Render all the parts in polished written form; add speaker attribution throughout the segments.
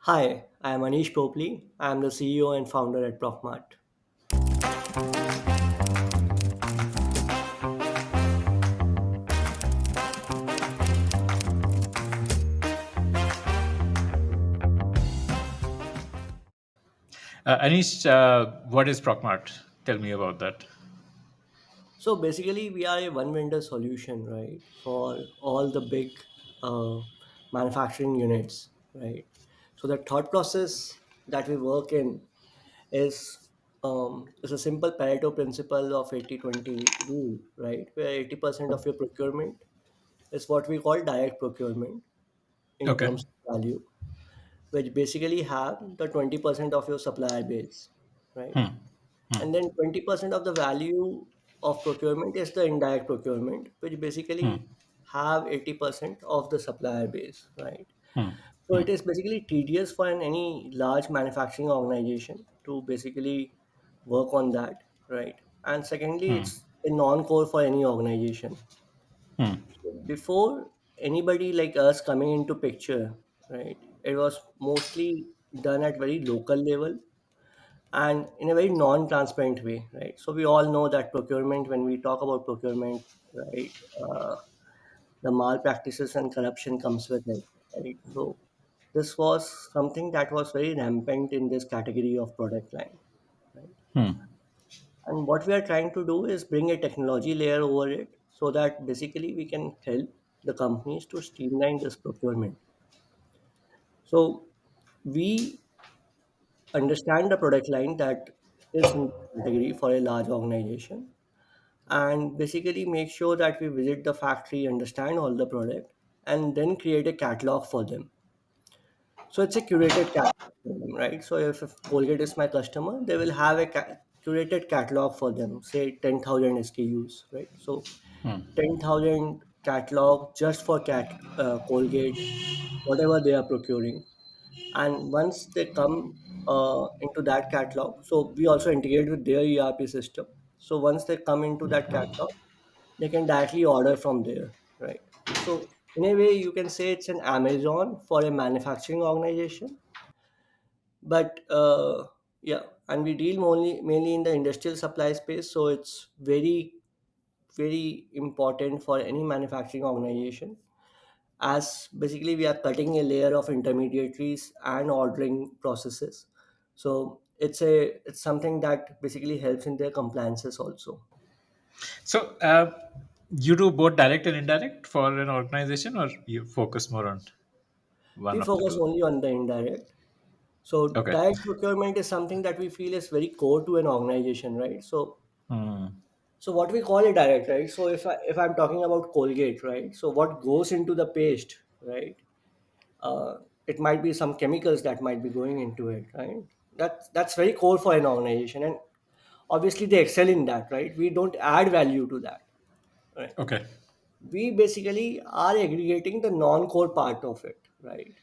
Speaker 1: Hi, I am Anish Popli. I am the CEO and founder at ProcMart.
Speaker 2: Anish, what is ProcMart? Tell me about that.
Speaker 1: So basically, we are a one vendor solution, right, for all the big uh, manufacturing units, right? So the thought process that we work in is a simple Pareto principle of 80-20 rule, right? Where 80% of your procurement is what we call direct procurement in
Speaker 2: Okay.
Speaker 1: terms of value, which basically have the 20% of your supplier base, right?
Speaker 2: Hmm. Hmm.
Speaker 1: And then 20% of the value of procurement is the indirect procurement, which
Speaker 2: Hmm.
Speaker 1: basically have 80% of the supplier base, right?
Speaker 2: Hmm.
Speaker 1: So
Speaker 2: Hmm.
Speaker 1: it is basically tedious for any large manufacturing organization to basically work on that, right? And secondly,
Speaker 2: Hmm.
Speaker 1: it's a non-core for any organization.
Speaker 2: Hmm.
Speaker 1: So before anybody like us coming into picture, right, it was mostly done at very local level and in a very non-transparent way, right? So we all know that procurement, when we talk about procurement, right, the malpractices and corruption comes with it, right? So this was something that was very rampant in this category of product line, right?
Speaker 2: Hmm.
Speaker 1: And what we are trying to do is bring a technology layer over it so that basically we can help the companies to streamline this procurement. So we understand the product line that is in the category for a large organization and basically make sure that we visit the factory, understand all the product, and then create a catalog for them. So it's a curated catalog for them, right? So if Colgate is my customer, they will have a curated catalog for them, say 10,000 SKUs, right? So
Speaker 2: Hmm.
Speaker 1: 10,000 catalog just for Colgate, whatever they are procuring. And once they come into that catalog, so we also integrate with their ERP system. So once they come into that catalog, they can directly order from there, right? So in a way, you can say it's an Amazon for a manufacturing organization, but yeah, and we deal mainly in the industrial supply space, so it's very important for any manufacturing organization, as basically we are cutting a layer of intermediaries and ordering processes. So it's something that basically helps in their compliances also.
Speaker 2: So, you do both direct and indirect for an organization, or you focus more on one
Speaker 1: We
Speaker 2: of the
Speaker 1: focus
Speaker 2: two?
Speaker 1: only on the indirect. So
Speaker 2: Okay.
Speaker 1: direct procurement is something that we feel is very core to an organization, right?
Speaker 2: Hmm.
Speaker 1: So what we call it direct, right? So if I'm talking about Colgate, right? So what goes into the paste, right? uh, it might be some chemicals that might be going into it, right? That's very core for an organization, and obviously they excel in that, right? We don't add value to that, right?
Speaker 2: Okay.
Speaker 1: We basically are aggregating the non-core part of it, right?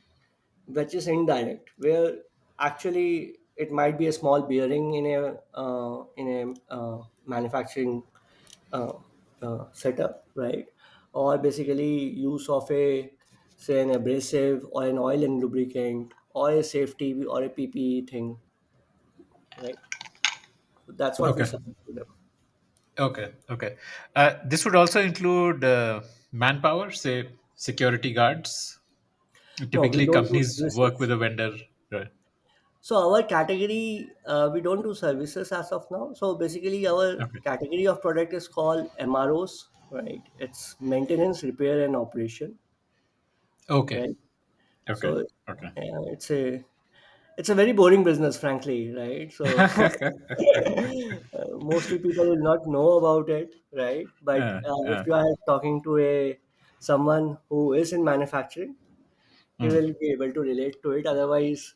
Speaker 1: Which is indirect, where actually it might be a small bearing in a manufacturing uh, setup, right? Or basically use of a, say, an abrasive or an oil and lubricant or a safety or a PPE thing, right? So that's what we
Speaker 2: Okay.
Speaker 1: supply to them.
Speaker 2: Okay. Okay. This would also include manpower, say security guards.
Speaker 1: No, we
Speaker 2: Typically,
Speaker 1: don't do
Speaker 2: companies work with
Speaker 1: services.
Speaker 2: a vendor. Right.
Speaker 1: So our category, we don't do services as of now. So basically, our
Speaker 2: Okay.
Speaker 1: category of product is called MROs, right? It's maintenance, repair, and operation,
Speaker 2: Okay.
Speaker 1: right?
Speaker 2: Okay.
Speaker 1: So
Speaker 2: Okay.
Speaker 1: it's a very boring business, frankly, right? So mostly people will not know about it, right? But
Speaker 2: Uh,
Speaker 1: if
Speaker 2: uh,
Speaker 1: you are talking to a someone who is in manufacturing, he
Speaker 2: mm,
Speaker 1: will be able to relate to it. Otherwise,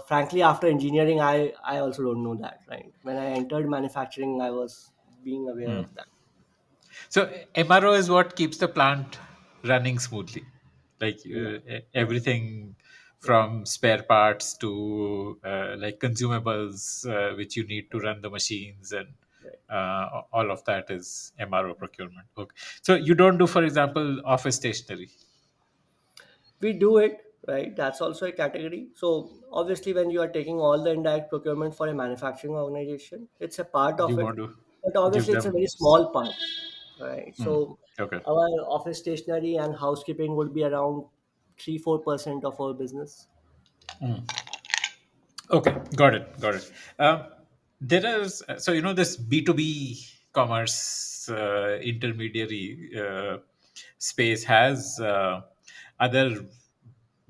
Speaker 1: frankly, after engineering, I also don't know that, right? When I entered manufacturing, I was being aware
Speaker 2: mm.
Speaker 1: of that.
Speaker 2: So MRO is what keeps the plant running smoothly, like
Speaker 1: Yeah,
Speaker 2: everything
Speaker 1: yeah,
Speaker 2: from spare parts to like consumables which you need to run the machines, and
Speaker 1: right.
Speaker 2: all of that is MRO procurement. Okay, so you don't do, for example, office stationery.
Speaker 1: We do it. right? That's also a category. So obviously, when you are taking all the indirect procurement for a manufacturing organization, it's a part of
Speaker 2: You
Speaker 1: it,
Speaker 2: want to
Speaker 1: but
Speaker 2: give
Speaker 1: obviously it's a
Speaker 2: them.
Speaker 1: very small part, right?
Speaker 2: Mm,
Speaker 1: So
Speaker 2: okay.
Speaker 1: our office stationery and housekeeping would be around 3-4% of our business.
Speaker 2: Okay, got it, got it. There is, so this B2B commerce intermediary space has other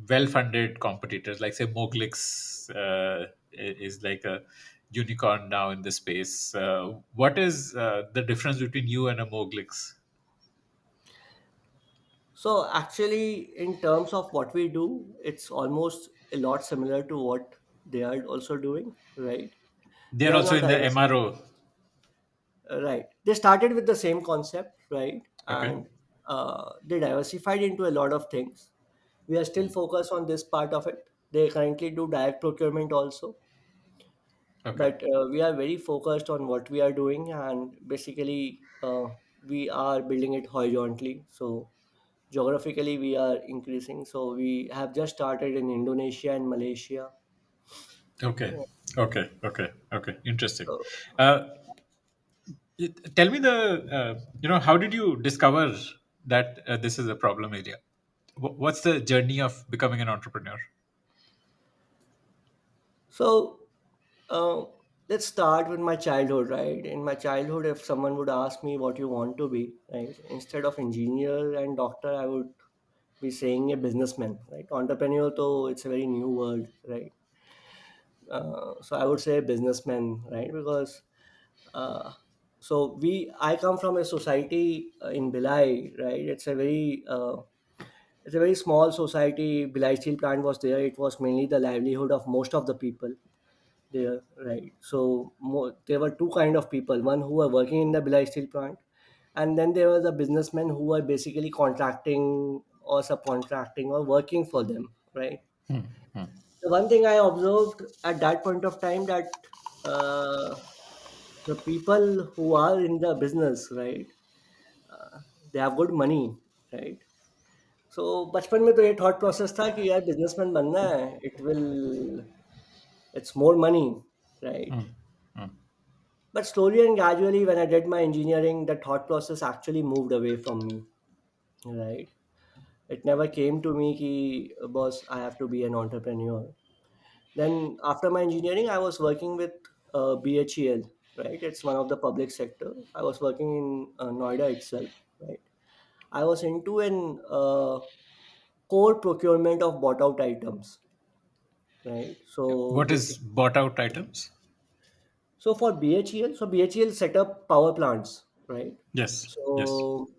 Speaker 2: well-funded competitors, like say Moglix is like a unicorn now in the space. What is the difference between you and a Moglix?
Speaker 1: So actually, in terms of what we do, it's almost a lot similar to what they are also doing, right? They
Speaker 2: They're
Speaker 1: are
Speaker 2: also
Speaker 1: not
Speaker 2: in the
Speaker 1: diversified.
Speaker 2: MRO.
Speaker 1: Right. They started with the same concept, right?
Speaker 2: Okay.
Speaker 1: And they diversified into a lot of things. We are still focused on this part of it. They currently do direct procurement also,
Speaker 2: Okay.
Speaker 1: but we are very focused on what we are doing, and basically, we are building it horizontally. So geographically, we are increasing. So we have just started in Indonesia and Malaysia.
Speaker 2: Okay. Okay. Okay. Okay. Interesting.
Speaker 1: So,
Speaker 2: Uh, Tell me how did you discover that this is a problem area? What's the journey of becoming an entrepreneur?
Speaker 1: so Uh, let's start with my childhood, right? In my childhood, if someone would ask me what you want to be, right, instead of engineer and doctor, I would be saying a businessman, right? Entrepreneur, though, it's a very new word, right? So I would say businessman, right? Because uh, I come from a society in Bilai, right? It's a very small society. Bilai steel plant was there. It was mainly the livelihood of most of the people there, right? So there were two kind of people: one who were working in the Bilai steel plant, and then there was the businessmen who were basically contracting or subcontracting or working for them, right?
Speaker 2: Hmm, hmm,
Speaker 1: The one thing I observed at that point of time, that uh, the people who are in the business, right, they have good money, right? So बचपन में तो ये thought process था कि यार businessman बनना है, it's more money, right?
Speaker 2: hmm, hmm,
Speaker 1: But slowly and gradually, when I did my engineering, the thought process actually moved away from me. Right? It never came to me ki, boss, I have to be an entrepreneur. Then after my engineering, I was working with BHEL. Right? It's one of the public sector. I was working in Noida itself. Right? I was into an core procurement of bought out items. Right? So
Speaker 2: what is
Speaker 1: basic.
Speaker 2: bought out items?
Speaker 1: So for BHEL, so BHEL set up power plants. Right?
Speaker 2: Yes. Yes.
Speaker 1: So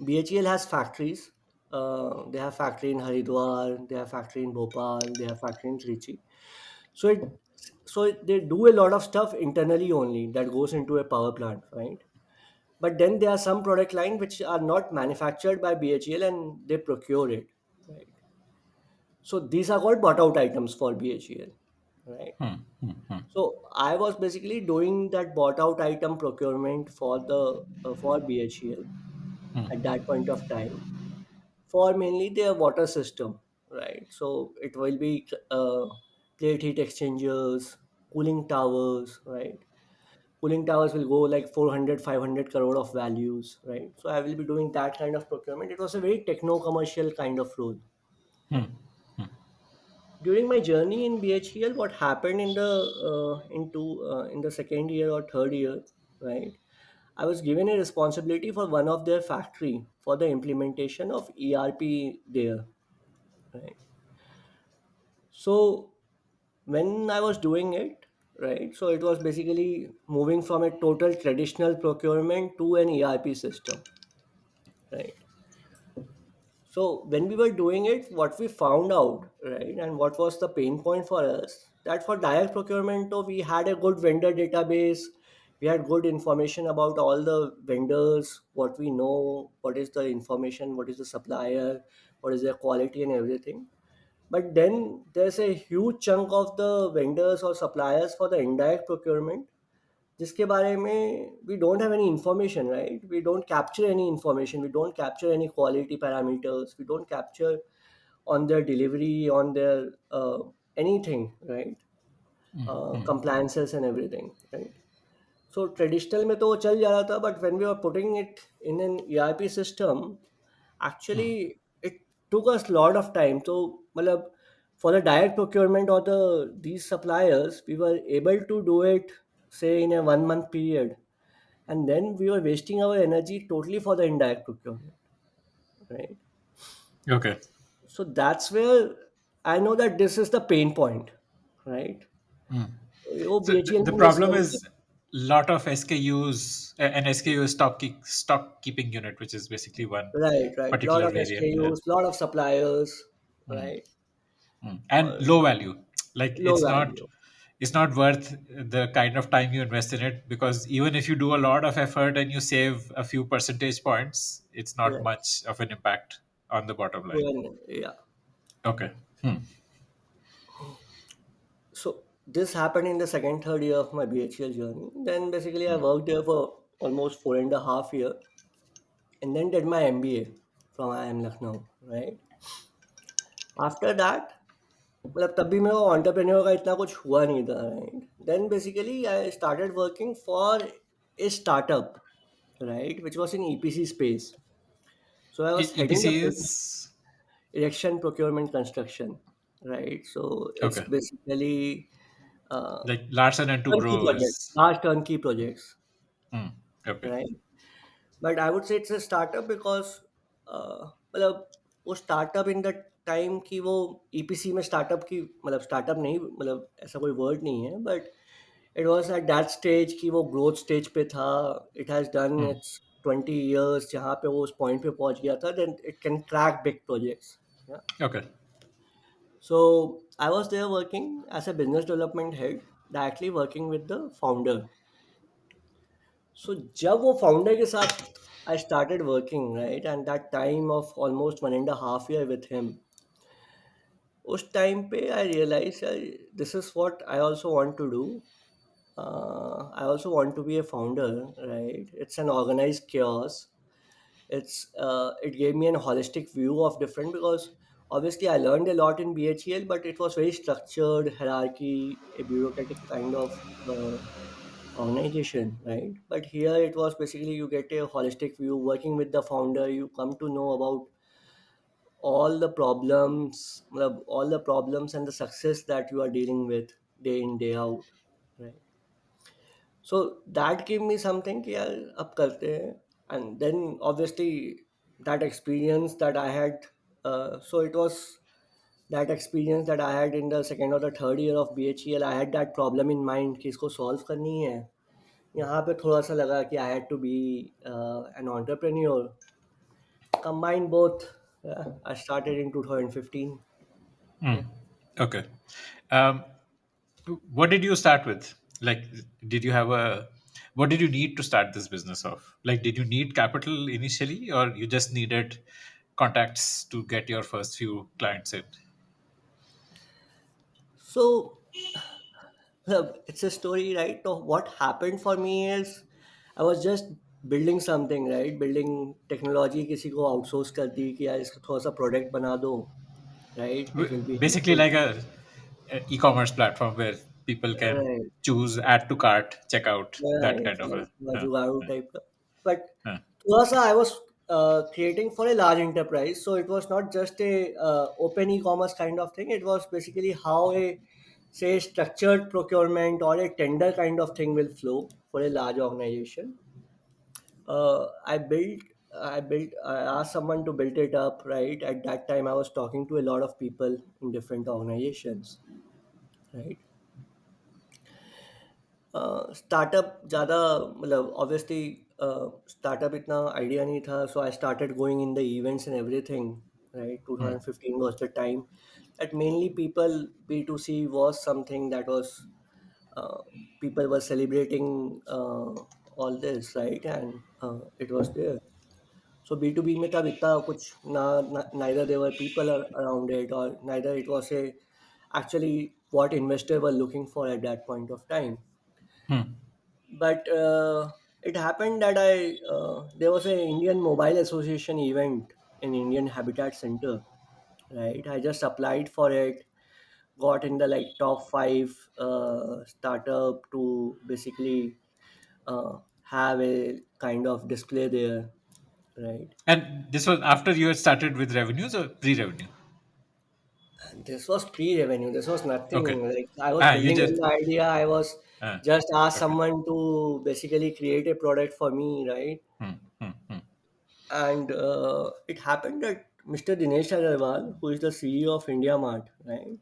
Speaker 1: BHEL has factories. They have factory in Haridwar, they have factory in Bhopal, they have factory in Trichy. So they do a lot of stuff internally only that goes into a power plant, right? But then there are some product line which are not manufactured by BHEL and they procure it, right? So these are called bought out items for BHEL, right?
Speaker 2: Hmm, hmm, hmm,
Speaker 1: So I was basically doing that bought out item procurement for the for BHEL at that point of time for mainly their water system, right? So it will be plate heat exchangers, cooling towers, right? Cooling towers will go like 400, 500 crore of values, right? So I will be doing that kind of procurement. It was a very techno commercial kind of role.
Speaker 2: hmm,
Speaker 1: During my journey in BHEL, what happened in the in the second year or third year, right? I was given a responsibility for one of their factory for the implementation of ERP there, right? So when I was doing it, right, so it was basically moving from a total traditional procurement to an ERP system, right? So when we were doing it, what we found out, right, and what was the pain point for us, that for direct procurement, though, we had a good vendor database, we had good information about all the vendors, what we know, what is the information, what is the supplier, what is their quality and everything. But then there's a huge chunk of the vendors or suppliers for the indirect procurement जिसके बारे में we don't have any information, right? We don't capture any information, we don't capture any quality parameters, we don't capture on their delivery, on their anything, right? Compliances and everything, right? So traditional में तो वो चल जा रहा था, but when we were putting it in an ERP system, actually it took us a lot of time. So मतलब for the direct procurement or these suppliers, we were able to do it say in a 1 month period, and then we were wasting our energy totally for the indirect procurement, right?
Speaker 2: Okay.
Speaker 1: So that's where I know that this is the pain point, right? वो
Speaker 2: So
Speaker 1: BHEL
Speaker 2: the
Speaker 1: में ये
Speaker 2: problem
Speaker 1: solve कर.
Speaker 2: is lot of SKUs, an SKU is stock keeping unit, which is basically one
Speaker 1: Right, right. Lot
Speaker 2: particular
Speaker 1: of
Speaker 2: variant. Yeah.
Speaker 1: SKUs, lot of suppliers, right?
Speaker 2: And
Speaker 1: Or
Speaker 2: low value, like
Speaker 1: low value.
Speaker 2: it's not worth the kind of time you invest in it, because even if you do a lot of effort and you save a few percentage points, it's not
Speaker 1: Right.
Speaker 2: much of an impact on the bottom line.
Speaker 1: Yeah.
Speaker 2: Okay.
Speaker 1: So this happened in the second, third year of my BHL journey. Then basically I worked there for almost 4.5 years, and then did my MBA from IIM Lucknow, right? After that, मतलब तब भी मेरे को entrepreneur का इतना कुछ हुआ नहीं था, right? Then basically I started working for a startup, right, which was in EPC space. So I was heading the
Speaker 2: EPC is
Speaker 1: erection, procurement, construction, right? So it's
Speaker 2: okay,
Speaker 1: basically uh,
Speaker 2: like Larson and
Speaker 1: turnkey projects,
Speaker 2: Toubro's.
Speaker 1: large turnkey projects,
Speaker 2: Hmm. Okay.
Speaker 1: right? But I would say it's a startup because मतलब वो startup in the time की वो EPC में startup की मतलब startup नहीं मतलब ऐसा कोई वर्ड नहीं है but it was at that stage कि वो ग्रोथ स्टेज पे था. It has done
Speaker 2: Hmm.
Speaker 1: It's 20 years जहाँ पे वो उस पॉइंट पे पहुंच गया था then it can crack big projects.
Speaker 2: Okay.
Speaker 1: So I was there working as a business development head, directly working with the founder. So जब वो founder के साथ I started working, right, and that time of almost 1.5 years with him, उस time पे I realized this is what I also want to do. I also want to be a founder, right? It's an organized chaos. It gave me an holistic view of different because obviously I learned a lot in BHEL, but it was very structured hierarchy, a bureaucratic kind of organization, right? But here it was basically you get a holistic view working with the founder. You come to know about all the problems and the success that you are dealing with day in day out, right? So that gave me something कि यार अब करते हैं. And then obviously that experience that I had, so it was that experience that I had in the second or the third year of BHEL. I had that problem in mind कि इसको solve करनी है. यहाँ पे थोड़ा सा लगा कि I had to be an entrepreneur. Combine both. I started in 2015. Yeah.
Speaker 2: Okay. Um, what did you start with? Like, did you have a what did you need to start this business off? Like, did you need capital initially, or you just needed contacts to get your first few clients in?
Speaker 1: So it's a story, right? So what happened for me is I was just building something, right? Building technology किसी को outsource कर दी कि यार इसका थोड़ा सा product बना दो, right? It will be
Speaker 2: Basically,
Speaker 1: helpful.
Speaker 2: like a e-commerce platform where people can
Speaker 1: Right.
Speaker 2: choose add to cart, checkout, that
Speaker 1: Right,
Speaker 2: kind of
Speaker 1: right.
Speaker 2: a.
Speaker 1: जुगाड़ू type का. But
Speaker 2: Uh,
Speaker 1: थोड़ा सा I was creating for a large enterprise, so it was not just a open e-commerce kind of thing. It was basically how a say structured procurement or a tender kind of thing will flow for a large organization. I asked someone to build it up, right? At that time, I was talking to a lot of people in different organizations, right? Startup ज़्यादा मतलब obviously startup इतना idea नहीं था so I started going in the events and everything right. 2015 was the time that mainly people B2C was something that was people were celebrating all this, right? And it was there. So B2B में तब इतना कुछ neither there were people around it or neither it was a actually what investor were looking for at that point of time. But it happened that there was an Indian Mobile Association event in Indian Habitat Center, right? I just applied for it, got in the like top five startup to basically have a kind of display there, right?
Speaker 2: And this was after you had started with revenues or pre-revenue?
Speaker 1: And this was pre-revenue. This was
Speaker 2: Okay.
Speaker 1: nothing. Like I was
Speaker 2: Ah, you
Speaker 1: building
Speaker 2: just
Speaker 1: on the idea. I was
Speaker 2: ah,
Speaker 1: just asked
Speaker 2: okay.
Speaker 1: someone to basically create a product for me, right?
Speaker 2: Hmm, hmm, hmm.
Speaker 1: And it happened that Mr. Dinesh Agarwal, who is the CEO of India Mart, right?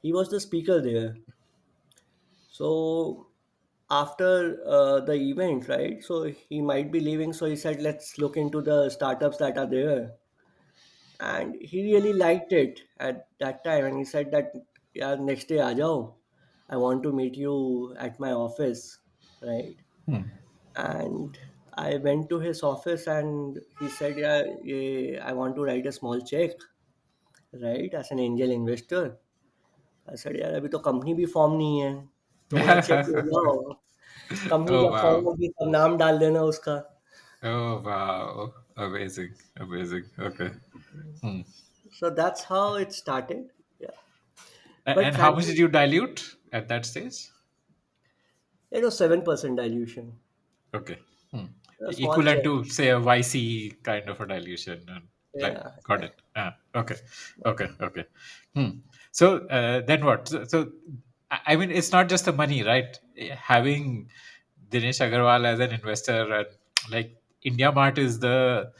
Speaker 1: He was the speaker there. So after the event, right? So he might be leaving. So he said, let's look into the startups that are there. And he really liked it at that time. And he said that, yeah, next day, aa jao. I want to meet you at my office, right? And I went to his office and he said, yeah, I want to write a small check, right, as an angel investor. I said, यार अभी तो company भी form नहीं है तो मुझे check भेजना हो कंपनी
Speaker 2: Oh
Speaker 1: जब फॉर्म
Speaker 2: wow.
Speaker 1: होगी तब नाम डाल देना उसका.
Speaker 2: Oh wow. Amazing. Amazing. Okay. Hmm.
Speaker 1: So that's how it started. Yeah, but
Speaker 2: And how much
Speaker 1: frankly,
Speaker 2: did you dilute at that stage?
Speaker 1: it was 7% dilution,
Speaker 2: Okay. Hmm.
Speaker 1: a small
Speaker 2: Equivalent
Speaker 1: check.
Speaker 2: to say a YC kind of a dilution. Like,
Speaker 1: Yeah,
Speaker 2: got
Speaker 1: yeah.
Speaker 2: it. Okay. Okay. Okay. Hmm. So then what? So I mean, it's not just the money, right? Having Dinesh Agarwal as an investor, and like India Mart is the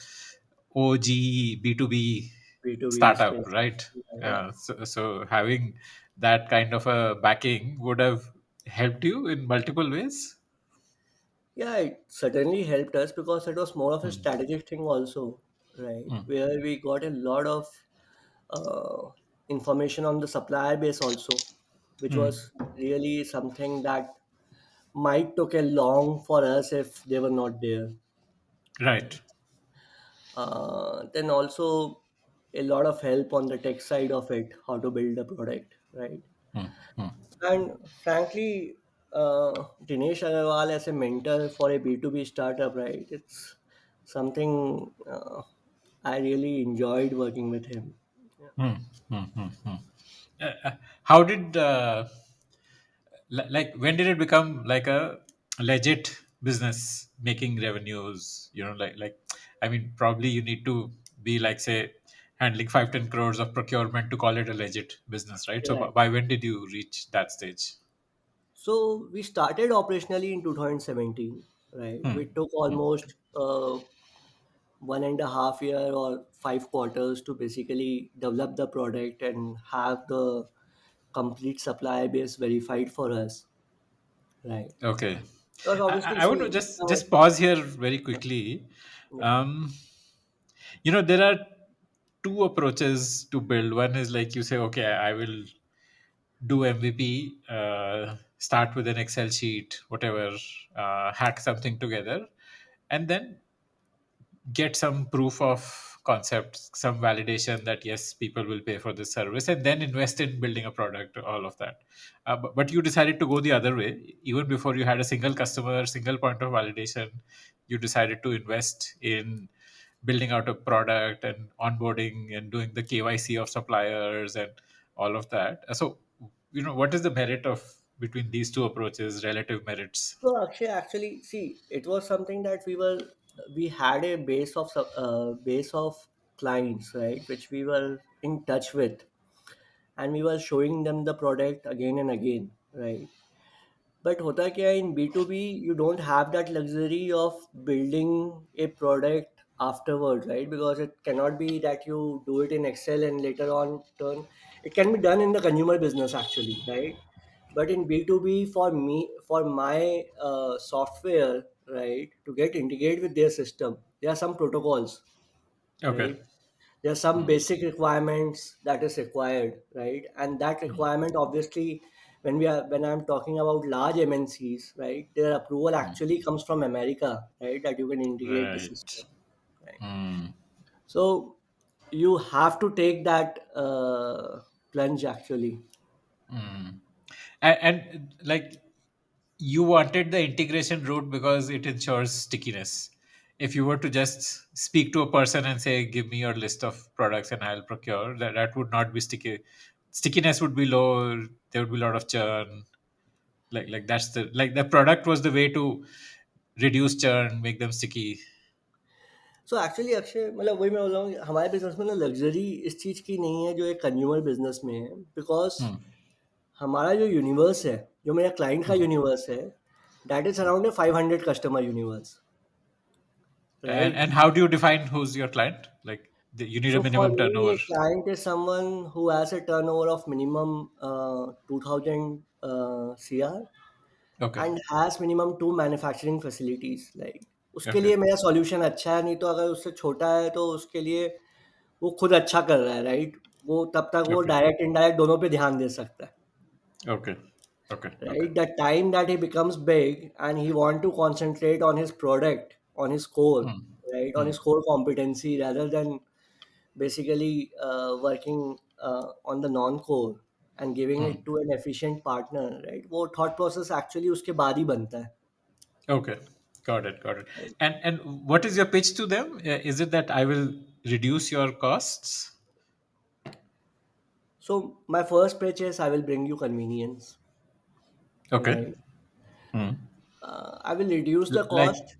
Speaker 2: OG B2B
Speaker 1: B2B
Speaker 2: startup,
Speaker 1: space.
Speaker 2: right?
Speaker 1: Yeah, yeah.
Speaker 2: So having that kind of a backing would have helped you in multiple ways.
Speaker 1: Yeah, it certainly helped us because it was more of a
Speaker 2: Hmm.
Speaker 1: strategic thing also, right?
Speaker 2: Hmm.
Speaker 1: Where we got a lot of uh, information on the supplier base also, which
Speaker 2: Hmm.
Speaker 1: was really something that might took a long for us if they were not there,
Speaker 2: Right.
Speaker 1: right? Then also a lot of help on the tech side of it, how to build a product, right?
Speaker 2: Hmm. Hmm.
Speaker 1: And frankly, Dinesh Agarwal as a mentor for a B2B startup, right? It's something I really enjoyed working with him. Yeah.
Speaker 2: Hmm. Hmm. Hmm. Hmm. How did like when did it become like a legit business making revenues? Like I mean, probably you need to be like say handling 5-10 crores of procurement to call it a legit business, right? So
Speaker 1: Right.
Speaker 2: by when did you reach that stage?
Speaker 1: So we started operationally in 2017, right?
Speaker 2: Hmm.
Speaker 1: We took almost 1.5 year or 5 quarters to basically develop the product and have the complete supply base verified for us, right?
Speaker 2: Okay.
Speaker 1: Because obviously,
Speaker 2: I want to
Speaker 1: see,
Speaker 2: just pause here very quickly.
Speaker 1: yeah,
Speaker 2: Um, there are two approaches to build. One is like you say, okay, I will do MVP, start with an Excel sheet, whatever, hack something together, and then get some proof of concept, some validation that yes, people will pay for this service, and then invest in building a product, all of that. But you decided to go the other way. Even before you had a single customer, single point of validation, you decided to invest in building out a product and onboarding and doing the KYC of suppliers and all of that. So, what is the merit of between these two approaches, relative merits?
Speaker 1: so Akshay, actually, see, it was something that we had a base of clients, right, which we were in touch with, and we were showing them the product again and again, right? But hota kya hai, in B2B, you don't have that luxury of building a product afterward, right? Because it cannot be that you do it in Excel and later on turn. It can be done in the consumer business actually, right? But in B2B, for me, for my software, right, to get integrated with their system, there are some protocols,
Speaker 2: Okay.
Speaker 1: right? There are some basic requirements that is required, right? And that requirement obviously, when I'm talking about large MNCs, right, their approval actually comes from America, right, that you can integrate the
Speaker 2: Right.
Speaker 1: system, right?
Speaker 2: Hmm.
Speaker 1: So you have to take that plunge actually.
Speaker 2: And like you wanted the integration route because it ensures stickiness. if you were to just speak to a person and say, give me your list of products and I'll procure, that would not be sticky. Stickiness would be low. There would be a lot of churn. Like that's the product was the way to reduce churn, make them sticky.
Speaker 1: So actually Akshay मतलब वही मैं बोल रहा हूँ कि हमारे business में ना लग्जरी इस चीज़ की नहीं है जो एक कंज्यूमर बिजनेस में है, बिकॉज
Speaker 2: Hmm.
Speaker 1: हमारा जो यूनिवर्स है, जो मेरा क्लाइंट का
Speaker 2: Hmm.
Speaker 1: यूनिवर्स है, that is around a 500 customer universe,
Speaker 2: And
Speaker 1: right?
Speaker 2: how do you define who's your client? Like you need a
Speaker 1: So for
Speaker 2: minimum
Speaker 1: me,
Speaker 2: turnover.
Speaker 1: a client is someone who has a turnover of minimum 2000 CR
Speaker 2: Okay.
Speaker 1: and has minimum two manufacturing facilities. Like उसके
Speaker 2: Okay.
Speaker 1: लिए मेरा solution अच्छा है, नहीं तो अगर उससे छोटा है तो उसके लिए वो खुद अच्छा कर रहा है, राइट? वो तब तक वो
Speaker 2: Okay.
Speaker 1: डायरेक्ट इनडायरेक्ट दोनों पे ध्यान दे सकता है,
Speaker 2: Okay. Okay. Okay.
Speaker 1: right? The time that he becomes big and he want to concentrate on his product, on his core,
Speaker 2: Hmm.
Speaker 1: right, on
Speaker 2: Hmm.
Speaker 1: his core competency rather than basically working on the non-core and giving
Speaker 2: Hmm.
Speaker 1: it to an efficient partner, right? वो thought process actually उसके बाद ही बनता है,
Speaker 2: Okay, got it, got it.
Speaker 1: right?
Speaker 2: And what is your pitch to them? Is it that I will reduce your costs?
Speaker 1: So my first pitch is I will bring you convenience,
Speaker 2: Okay.
Speaker 1: right?
Speaker 2: Hmm.
Speaker 1: I will reduce the
Speaker 2: Like
Speaker 1: cost.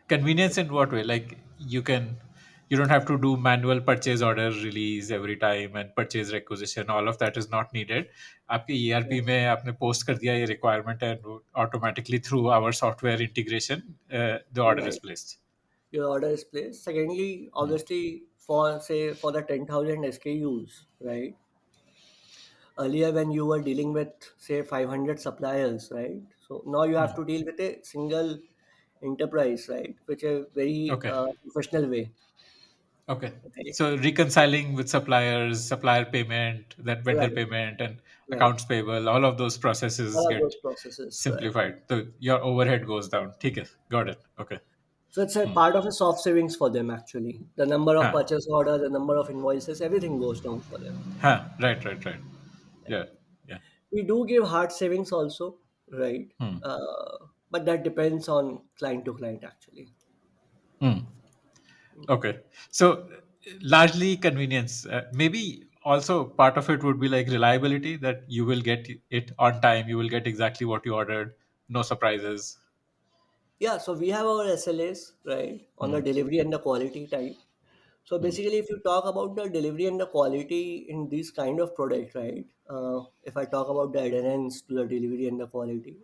Speaker 2: convenience in what way? Like you don't have to do manual purchase order release every time and purchase requisition. All of that is not needed. आपके ERP
Speaker 1: Yes,
Speaker 2: में आपने post कर दिया ये requirement and automatically through our software integration the order is
Speaker 1: right.
Speaker 2: placed.
Speaker 1: Your order is placed. Secondly, obviously, for say for the 10,000 SKUs, right? Earlier, when you were dealing with say 500 suppliers, right? So now you have to deal with a single enterprise, right? Which is a very
Speaker 2: Okay.
Speaker 1: professional way,
Speaker 2: Okay.
Speaker 1: right?
Speaker 2: So reconciling with suppliers, supplier payment, then vendor
Speaker 1: Right,
Speaker 2: payment, and
Speaker 1: right.
Speaker 2: accounts payable, all of those processes
Speaker 1: All of
Speaker 2: get
Speaker 1: those processes, right?
Speaker 2: simplified. So your overhead goes down. Okay, got it. Okay.
Speaker 1: So it's a part of a soft savings for them actually. The number of
Speaker 2: Huh.
Speaker 1: purchase order, the number of invoices, everything goes down for them.
Speaker 2: Huh. Right, right, right. Yeah. Yeah.
Speaker 1: We do give hard savings also, right?
Speaker 2: Hmm.
Speaker 1: But that depends on client to client actually.
Speaker 2: Hmm. Okay. So largely convenience. Maybe also part of it would be like reliability that you will get it on time. You will get exactly what you ordered. No surprises.
Speaker 1: Yeah, so we have our SLAs, right, on the
Speaker 2: Hmm.
Speaker 1: delivery and the quality time. So
Speaker 2: Hmm.
Speaker 1: basically, if you talk about the delivery and the quality in this kind of product, right, if I talk about the adherence to the delivery and the quality,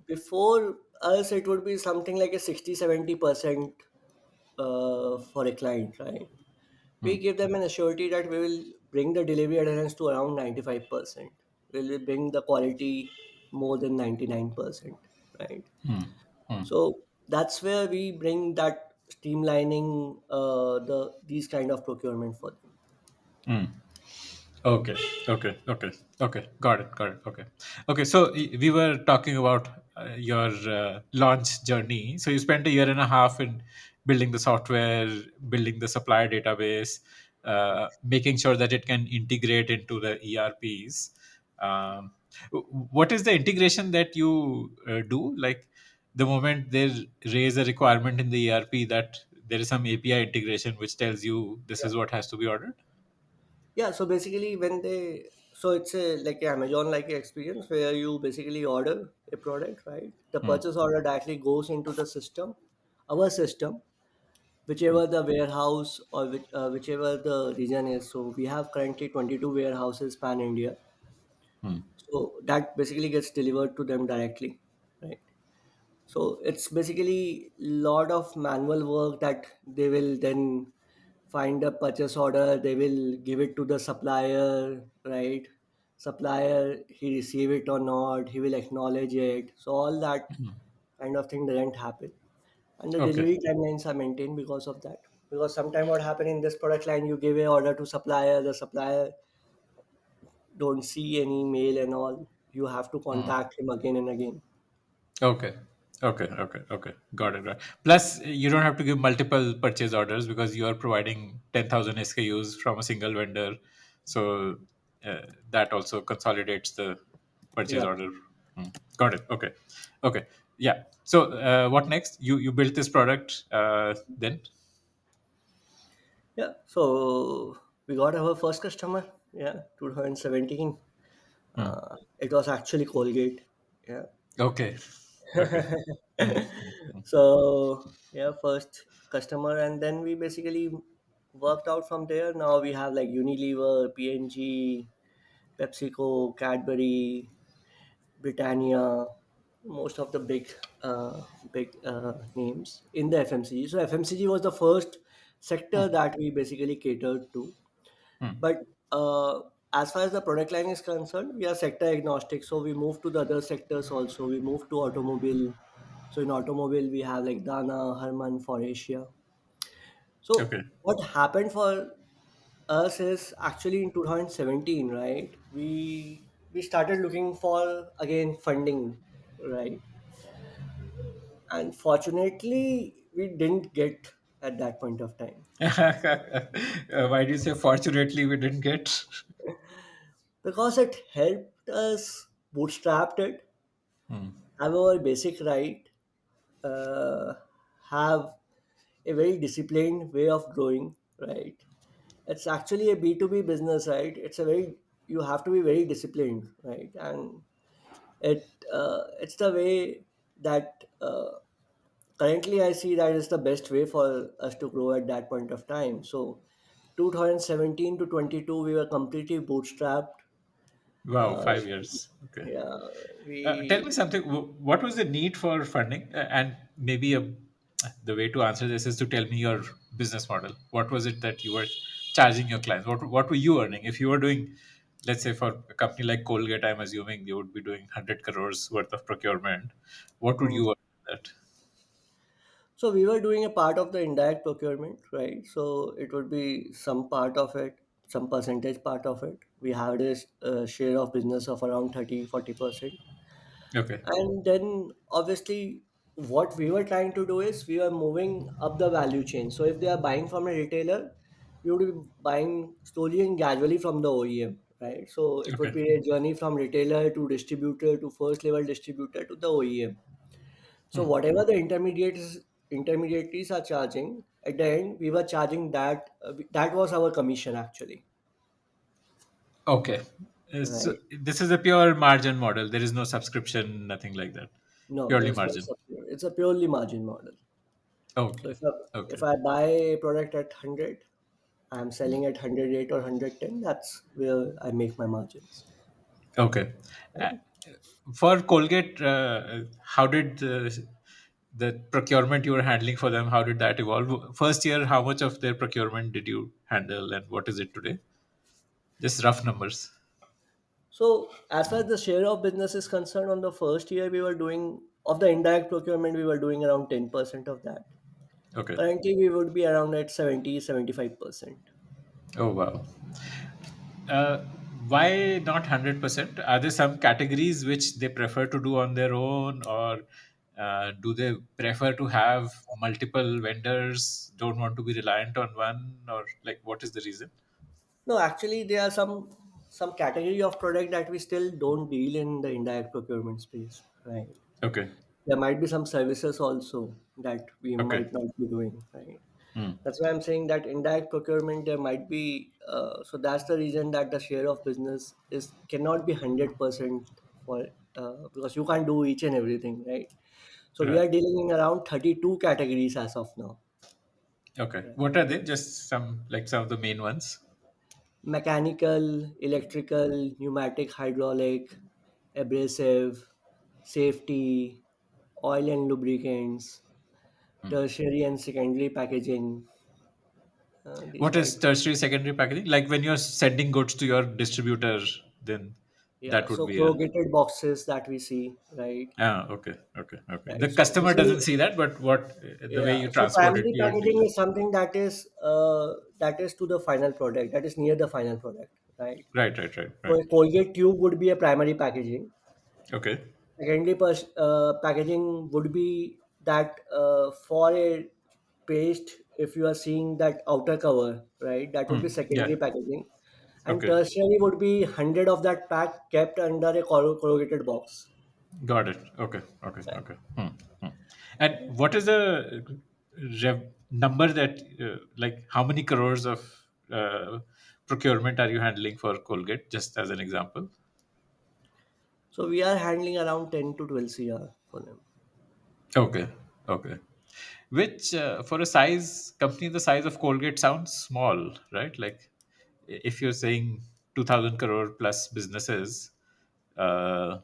Speaker 1: before us, it would be something like a 60-70% for a client, right? We give them an assurity that we will bring the delivery adherence to around 95%. We will bring the quality more than 99%, right? So that's where we bring that streamlining these kind of procurement for them.
Speaker 2: Hmm. Okay, okay, okay, okay. Got it, got it. Okay, okay. So we were talking about your launch journey. So you spent a year and a half in building the software, building the supplier database, making sure that it can integrate into the ERPs. Um, what is the integration that you do? Like the moment they raise a requirement in the ERP that there is some API integration which tells you this
Speaker 1: Yeah.
Speaker 2: is what has to be ordered.
Speaker 1: Yeah. So basically, so it's a like a Amazon like experience where you basically order a product, right? The
Speaker 2: Hmm.
Speaker 1: purchase order directly goes into the system, our system, whichever the warehouse or whichever the region is. So we have currently 22 warehouses pan India.
Speaker 2: Hmm.
Speaker 1: So that basically gets delivered to them directly, right? So it's basically lot of manual work that they will then find a purchase order, they will give it to the supplier, right? Supplier, he receive it or not, he will acknowledge it. So all that kind of thing doesn't happen. And the
Speaker 2: Okay.
Speaker 1: delivery timelines are maintained because of that. Because sometime what happen in this product line, you give a order to supplier, the supplier don't see any mail and all. You have to contact him again and again.
Speaker 2: Okay. Okay. Okay. Okay. Got it. Right. Plus, you don't have to give multiple purchase orders because you are providing 10,000 SKUs from a single vendor. So that also consolidates the purchase
Speaker 1: Yeah.
Speaker 2: order. Hmm. Got it. Okay. Okay. Yeah. So what next? You built this product, then?
Speaker 1: Yeah, so we got our first customer. Yeah, 2017.
Speaker 2: Hmm.
Speaker 1: It was actually Colgate. Yeah.
Speaker 2: Okay. Okay. Hmm.
Speaker 1: So yeah, first customer, and then we basically worked out from there. Now we have like Unilever, P&G, PepsiCo, Cadbury, Britannia, most of the big names in the FMCG. So FMCG was the first sector
Speaker 2: Hmm.
Speaker 1: that we basically catered to.
Speaker 2: Hmm.
Speaker 1: But uh, as far as the product line is concerned, we are sector agnostic. So we move to the other sectors also. We move to automobile. So in automobile, we have like Dana, Harman for Asia. So
Speaker 2: Okay.
Speaker 1: what happened for us is actually in 2017, right? We started looking for again funding, right? And fortunately, we didn't get at that point of time
Speaker 2: Why do you say fortunately we didn't get?
Speaker 1: because it helped us bootstrap it,
Speaker 2: Hmm.
Speaker 1: have our basic right, uh, have a very disciplined way of growing, right? It's actually a B2B business, right? It's a very, you have to be very disciplined, right? And it's the way that currently I see that is the best way for us to grow at that point of time. So 2017 to 22 we were completely bootstrapped.
Speaker 2: Wow,
Speaker 1: uh,
Speaker 2: 5 years. Okay.
Speaker 1: yeah,
Speaker 2: Tell me
Speaker 1: we
Speaker 2: something. What was the need for funding? And maybe the way to answer this is to tell me your business model. What was it that you were charging your clients? What were you earning? If you were doing, let's say, for a company like Colgate, I'm assuming you would be doing 100 crores worth of procurement. What would
Speaker 1: mm.
Speaker 2: you earn that?
Speaker 1: So we were doing a part of the indirect procurement, right? So it would be some part of it, some percentage part of it. We had a share of business of around 30-40%.
Speaker 2: Okay.
Speaker 1: And then obviously what we were trying to do is we were moving up the value chain. So if they are buying from a retailer, we would be buying slowly and gradually from the OEM, right? So it would
Speaker 2: Okay.
Speaker 1: be a journey from retailer to distributor to first level distributor to the OEM. So
Speaker 2: Hmm.
Speaker 1: whatever the intermediaries are charging, at the end we were charging that. That was our commission actually,
Speaker 2: Okay. So
Speaker 1: right?
Speaker 2: this is a pure margin model. There is no subscription, nothing like that.
Speaker 1: No,
Speaker 2: Purely
Speaker 1: there's no
Speaker 2: margin.
Speaker 1: subsidy. It's a purely margin model. So
Speaker 2: Okay.
Speaker 1: if
Speaker 2: Okay.
Speaker 1: I buy a product at 100, I'm selling at 108 or 110. That's where I make my margins.
Speaker 2: Okay. Uh,
Speaker 1: Right?
Speaker 2: for Colgate, how did the procurement you were handling for them, how did that evolve? First year, how much of their procurement did you handle, and what is it today? Just rough numbers.
Speaker 1: So as far as the share of business is concerned, on the first year we were doing of the indirect procurement, we were doing around 10% of that.
Speaker 2: Okay.
Speaker 1: Currently, we would be around at 70-75%.
Speaker 2: Oh, wow. Uh, why not 100%? Are there some categories which they prefer to do on their own, or do they prefer to have multiple vendors, don't want to be reliant on one, or like what is the reason?
Speaker 1: No, actually, there are some category of product that we still don't deal in the indirect procurement space, right?
Speaker 2: Okay.
Speaker 1: There might be some services also that we
Speaker 2: Okay.
Speaker 1: might not be doing, right?
Speaker 2: Hmm.
Speaker 1: That's why I'm saying that indirect procurement there might be. So that's the reason that the share of business is cannot be 100% for because you can't do each and everything, right? So we
Speaker 2: Right.
Speaker 1: are dealing in around 32 categories as of now.
Speaker 2: Okay.
Speaker 1: Right?
Speaker 2: What are they? Just some, like some of the main ones.
Speaker 1: Mechanical, electrical, pneumatic, hydraulic, abrasive, safety, oil and lubricants, tertiary and secondary packaging. These
Speaker 2: What is
Speaker 1: might,
Speaker 2: tertiary, secondary packaging? Like when you're sending goods to your distributor, then
Speaker 1: yeah.
Speaker 2: that would
Speaker 1: So
Speaker 2: be a.
Speaker 1: corrugated boxes that we see, right?
Speaker 2: Ah, okay, okay, okay.
Speaker 1: Right.
Speaker 2: The
Speaker 1: So
Speaker 2: customer
Speaker 1: this
Speaker 2: doesn't
Speaker 1: is
Speaker 2: see that, but what the way
Speaker 1: yeah.
Speaker 2: you
Speaker 1: So
Speaker 2: transport it
Speaker 1: primary
Speaker 2: to your
Speaker 1: packaging
Speaker 2: dealer.
Speaker 1: is something that is to the final product, that is near the final product, right?
Speaker 2: Right, right, right,
Speaker 1: So
Speaker 2: right.
Speaker 1: a Colgate tube would be a primary packaging.
Speaker 2: Okay.
Speaker 1: Secondary packaging would be that for a paste, if you are seeing that outer cover, right, that would be
Speaker 2: Yeah.
Speaker 1: secondary packaging. And
Speaker 2: Okay.
Speaker 1: tertiary would be 100 of that pack kept under a corrugated box.
Speaker 2: Got it. Okay. Okay. Okay. Hmm. And what is the number that, like, how many crores of procurement are you handling for Colgate, just as an example?
Speaker 1: So we are handling around 10 to 12 CR for them.
Speaker 2: Okay. Okay. Which, for a size company the size of Colgate, sounds small, right? Like, if you're saying 2,000 crore plus businesses, uh,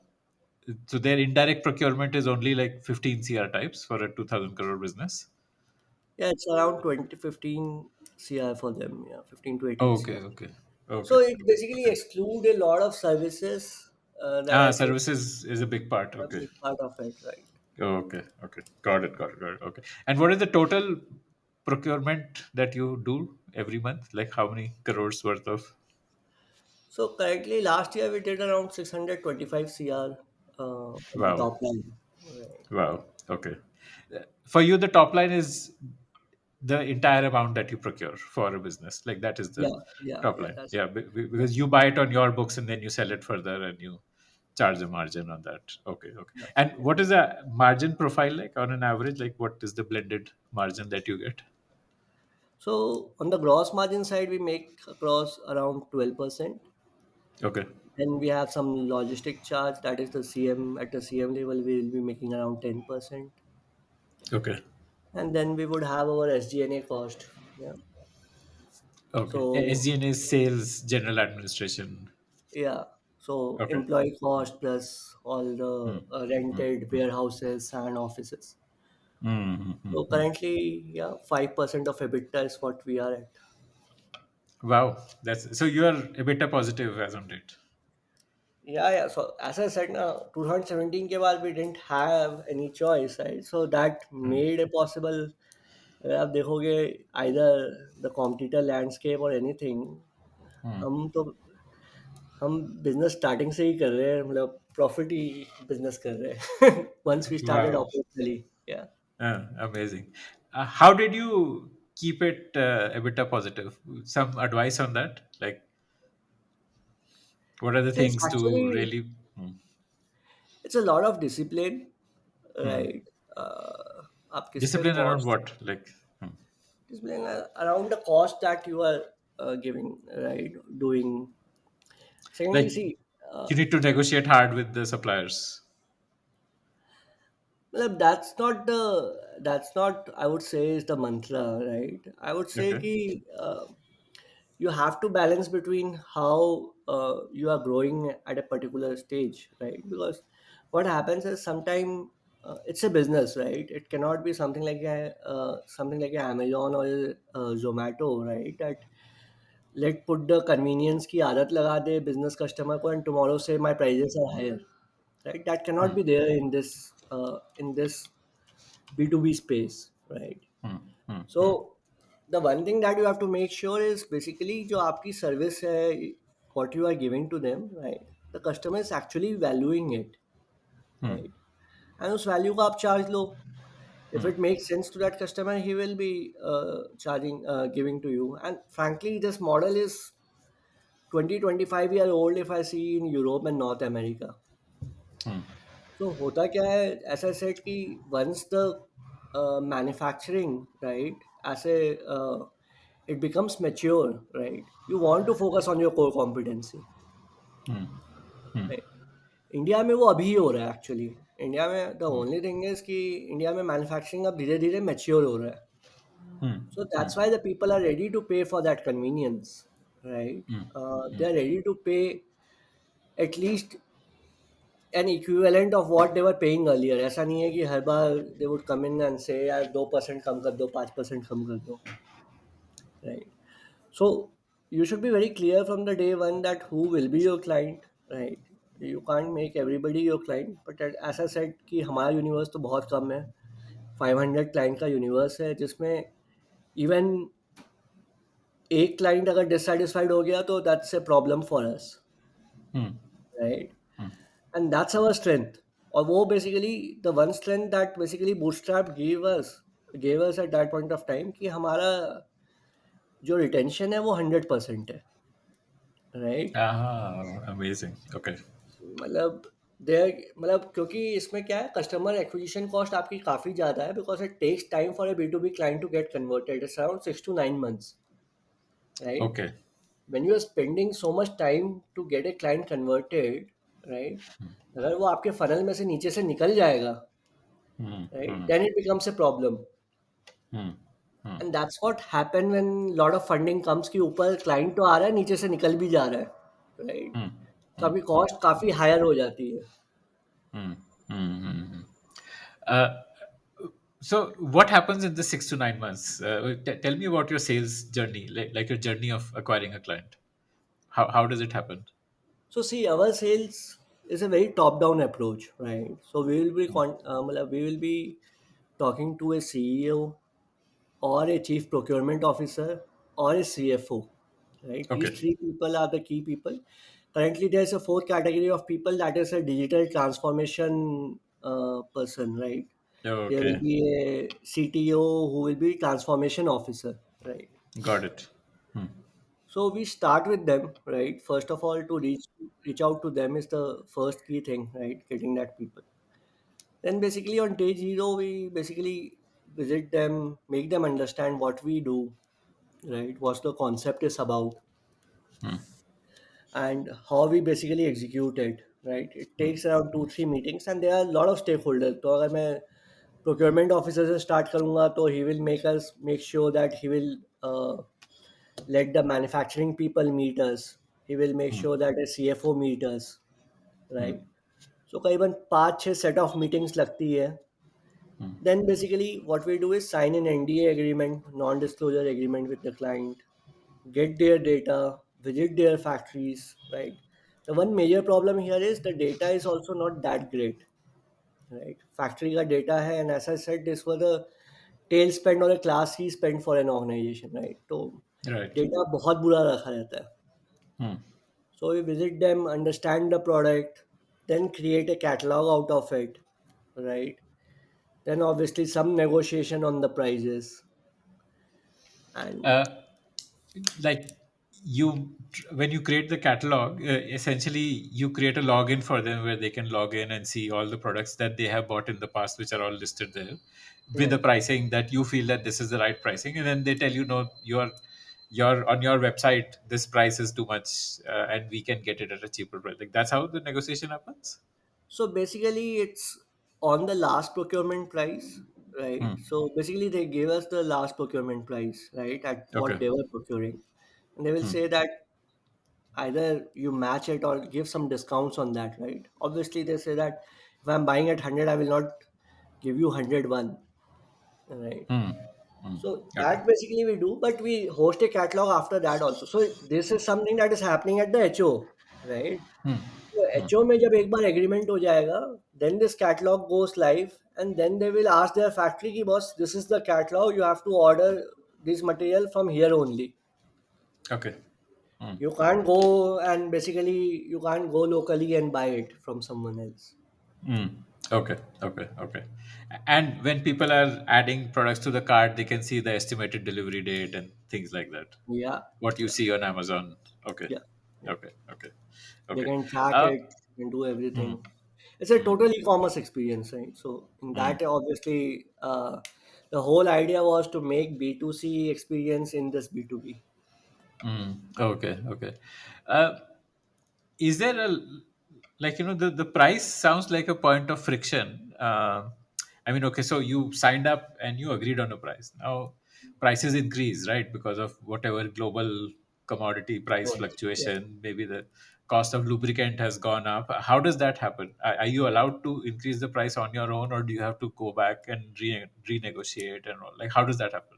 Speaker 2: so their indirect procurement is only like 15 CR types for a 2,000 crore business.
Speaker 1: Yeah, it's around 20 15 CR for them. Yeah, 15 to 18
Speaker 2: Okay,
Speaker 1: CR.
Speaker 2: okay, okay,
Speaker 1: So it basically
Speaker 2: okay.
Speaker 1: exclude a lot of services that I think
Speaker 2: Services is a big part.
Speaker 1: are a
Speaker 2: Okay,
Speaker 1: big part of it, right?
Speaker 2: okay, okay. Got it, got it, got it. Okay. And what is the total procurement that you do every month? Like, how many crores worth of?
Speaker 1: So currently, last year we did around 625 CR on the
Speaker 2: Wow,
Speaker 1: top line. Right.
Speaker 2: wow. Okay. For you, the top line is the entire amount that you procure for a business. Like, that is
Speaker 1: Yeah,
Speaker 2: the
Speaker 1: yeah,
Speaker 2: top
Speaker 1: yeah.
Speaker 2: line.
Speaker 1: That's
Speaker 2: Yeah, because you buy it on your books and then you sell it further and you charge a margin on that. Okay, okay.
Speaker 1: yeah,
Speaker 2: And
Speaker 1: yeah.
Speaker 2: what is the margin profile like on an average? Like, what is the blended margin that you get?
Speaker 1: So on the gross margin side, we make across around 12%.
Speaker 2: Okay,
Speaker 1: Then we have some logistic charge, that is the CM. At the CM level, we will be making around 10%.
Speaker 2: okay,
Speaker 1: And then we would have our SG&A cost. Yeah.
Speaker 2: okay.
Speaker 1: So
Speaker 2: SGN is sales, general administration.
Speaker 1: yeah. So
Speaker 2: Okay.
Speaker 1: employee cost plus all the
Speaker 2: Hmm. Hmm.
Speaker 1: rented
Speaker 2: Hmm.
Speaker 1: warehouses and offices.
Speaker 2: Hmm. Hmm. Hmm.
Speaker 1: So
Speaker 2: Hmm.
Speaker 1: currently, yeah, 5% of EBITDA is what we are at.
Speaker 2: Wow, that's so you are a bit positive as on date.
Speaker 1: Yeah, yeah. So as I said now, 2017 के बाद we didn't have any choice, right? So that
Speaker 2: Hmm.
Speaker 1: made it possible. अगर आप देखोगे either the competitor landscape or anything,
Speaker 2: Hmm.
Speaker 1: हम तो हम business starting से ही कर रहे हैं, मतलब प्रॉफिट ही बिजनेस कर रहे हैं once we started
Speaker 2: Wow.
Speaker 1: operationally. Yeah.
Speaker 2: Amazing. How did you keep it EBITDA positive? Some advice on that? Like, what are the
Speaker 1: So it's
Speaker 2: things to
Speaker 1: actually
Speaker 2: really? Hmm.
Speaker 1: it's a lot of discipline,
Speaker 2: Hmm.
Speaker 1: right? आप किस पे
Speaker 2: Discipline around
Speaker 1: cost
Speaker 2: what? Like, hmm.
Speaker 1: discipline around the cost that you are giving, right? Doing. Secondly,
Speaker 2: Like,
Speaker 1: see,
Speaker 2: you need to negotiate hard with the suppliers.
Speaker 1: मतलब that's not I would say is the mantra, right? I would say
Speaker 2: Okay.
Speaker 1: कि you have to balance between how you are growing at a particular stage, right? Because what happens is sometimes it's a business, right? It cannot be something like a Amazon or Zomato, right? That let put the convenience की आदत लगा दे business customer को and tomorrow say my prices are higher, right? That cannot
Speaker 2: Hmm.
Speaker 1: be there in this B2B space, right?
Speaker 2: Hmm. Hmm.
Speaker 1: So
Speaker 2: Hmm.
Speaker 1: the one thing that you have to make sure is basically जो आपकी service है, what you are giving to them, right? The customer is actually valuing it,
Speaker 2: Hmm.
Speaker 1: right? And उस value को आप charge low. If
Speaker 2: Hmm.
Speaker 1: it makes sense to that customer, he will be giving to you. And frankly, this model is 20-25 year old if I see in Europe and North America.
Speaker 2: Hmm.
Speaker 1: So होता क्या है, as I said कि once the manufacturing, right, as a it becomes mature, right, you want to focus on your core competency,
Speaker 2: Hmm. Hmm.
Speaker 1: right? India में वो अभी ही हो रहा है एक्चुअली. इंडिया में the
Speaker 2: Hmm.
Speaker 1: Only thing is कि India में मैन्युफैक्चरिंग अब धीरे धीरे मैच्योर हो रहा है.
Speaker 2: Hmm.
Speaker 1: So
Speaker 2: Hmm.
Speaker 1: that's why the people are ready to pay for that convenience, right?
Speaker 2: Hmm.
Speaker 1: They are ready to pay at least an equivalent of what they were paying earlier. ऐसा नहीं है कि हर बार they would come in and say यार 2% कम कर दो, 5% कम कर दो, right? So you should be very clear from the day one that who will be your client, right? You can't make everybody your client, but as I said कि हमारा universe तो बहुत कम है. 500 क्लाइंट का यूनिवर्स है जिसमें even एक क्लाइंट अगर डिससेटिस्फाइड हो गया तो that's a problem for us,
Speaker 2: Hmm.
Speaker 1: Right? And that's our strength. और वो basically the one strength that basically bootstrap give us at that point of time कि हमारा जो रिटेंशन है वो 100% है, राइट?
Speaker 2: Ah, amazing. Okay.
Speaker 1: मतलब देयर मतलब क्योंकि इसमें क्या है, कस्टमर एक्विजिशन कॉस्ट आपकी काफ़ी ज़्यादा है, because it takes time for a B2B client to get converted. It's around 6 to 9 months, right?
Speaker 2: Okay.
Speaker 1: When you are spending so much time to get a client converted, right? अगर वो आपके funnel में से नीचे से निकल जाएगा,
Speaker 2: Hmm.
Speaker 1: right?
Speaker 2: Hmm.
Speaker 1: Then it becomes a problem.
Speaker 2: Hmm. Hmm.
Speaker 1: And that's what happen when lot of funding comes कि ऊपर client तो आ रहा है, नीचे से निकल भी जा रहा है, right?
Speaker 2: Hmm.
Speaker 1: तो
Speaker 2: Hmm.
Speaker 1: आपकी कॉस्ट काफ़ी हायर हो जाती है.
Speaker 2: Hmm. Hmm. Hmm. Uh, so, what happens in the 6 to 9 months? Tell me about your sales journey, like your journey of acquiring a client. How does it happen?
Speaker 1: So see, our sales is a very top-down approach, right? So मतलब we will be talking to a CEO or a chief procurement officer or a CFO, right? These
Speaker 2: Okay.
Speaker 1: three people are the key people. Currently, there's a fourth category of people, that is a digital transformation person, right? There will
Speaker 2: Okay.
Speaker 1: be a CTO who will be transformation officer, right?
Speaker 2: Got it. Hmm.
Speaker 1: So we start with them, right? First of all, to reach out to them is the first key thing, right? Getting that people. Then basically on day zero, we basically visit them, make them understand what we do, right? What the concept is about, and how we basically execute it, right? It takes around 2 3 meetings, and there are a lot of stakeholders. तो अगर मैं procurement officer से start करूँगा, तो he will make sure that he will let the manufacturing people meet us. He will make sure that a CFO meet us, right? So करीबन 5 6 set of meetings लगती है. Then basically what we do is sign an NDA agreement, non-disclosure agreement with the client, get their data, visit their factories, right? The one major problem here is the data is also not that great, right? Factory का data है, and as I said, this was the tail spend or a class C spend for an organization, right? तो
Speaker 2: Right.
Speaker 1: data बहुत बुरा रखा रहता है.
Speaker 2: Hmm.
Speaker 1: So we visit them, understand the product, then create a catalog out of it, right? Then obviously some negotiation on the prices, and
Speaker 2: Uh, like you, when you create the catalog, essentially you create a login for them where they can log in and see all the products that they have bought in the past, which are all listed there, with the
Speaker 1: right.
Speaker 2: pricing that you feel that this is the right pricing, and then they tell you, no, your on your website this price is too much, and we can get it at a cheaper price. Like that's how the negotiation happens.
Speaker 1: So basically, it's on the last procurement price, right?
Speaker 2: Hmm.
Speaker 1: So basically, they gave us the last procurement price, right, at what
Speaker 2: Okay.
Speaker 1: they were procuring, and they will
Speaker 2: Hmm.
Speaker 1: say that either you match it or give some discounts on that, right? Obviously, they say that if I'm buying at 100, I will not give you 101, right?
Speaker 2: Hmm. Hmm.
Speaker 1: So
Speaker 2: Okay.
Speaker 1: that basically we do, but we host a catalog after that also. So this is something that is happening at the HO, right? So HO में जब एक बार agreement हो जाएगा, then this catalog goes live, and then they will ask their factory कि boss, this is the catalog, you have to order this material from here only.
Speaker 2: Okay. Hmm.
Speaker 1: You can't go and basically you can't go locally and buy it from someone else.
Speaker 2: Mm. Okay, okay, okay. And when people are adding products to the cart, they can see the estimated delivery date and things like that.
Speaker 1: Yeah,
Speaker 2: What you
Speaker 1: yeah,
Speaker 2: see on Amazon. Okay,
Speaker 1: yeah, yeah.
Speaker 2: okay, okay,
Speaker 1: They
Speaker 2: okay.
Speaker 1: can track
Speaker 2: Uh,
Speaker 1: it and do
Speaker 2: mm,
Speaker 1: everything. It's a
Speaker 2: mm,
Speaker 1: total e-commerce experience, right? So in
Speaker 2: mm,
Speaker 1: that, obviously, the whole idea was to make B2C experience in this B2B.
Speaker 2: okay, okay. Uh, is there a, like, the price sounds like a point of friction. I mean, okay, so you signed up and you agreed on a price. Now prices increase, right, because of whatever global commodity price
Speaker 1: Right. Yeah.
Speaker 2: fluctuation. Maybe the cost of lubricant has gone up. How does that happen? Are you allowed to increase the price on your own, or do you have to go back and renegotiate and all? Like, how does that happen?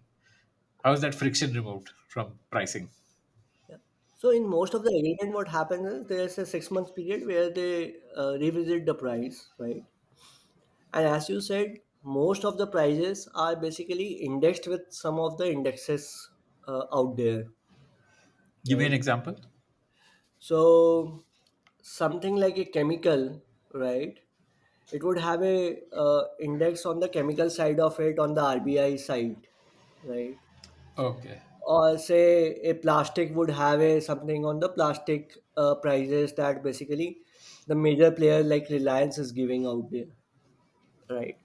Speaker 2: How is that friction removed from pricing?
Speaker 1: Yeah. So in most of the agreement, what happens is there's a 6 months period where they revisit the price, right? And as you said, most of the prices are basically indexed with some of the indexes out there,
Speaker 2: Give me an
Speaker 1: right?
Speaker 2: example.
Speaker 1: So something like a chemical, right? It would have a index on the chemical side of it on the RBI side, right?
Speaker 2: Okay.
Speaker 1: Or say a plastic would have a something on the plastic prices, that basically the major player like Reliance is giving out there, right?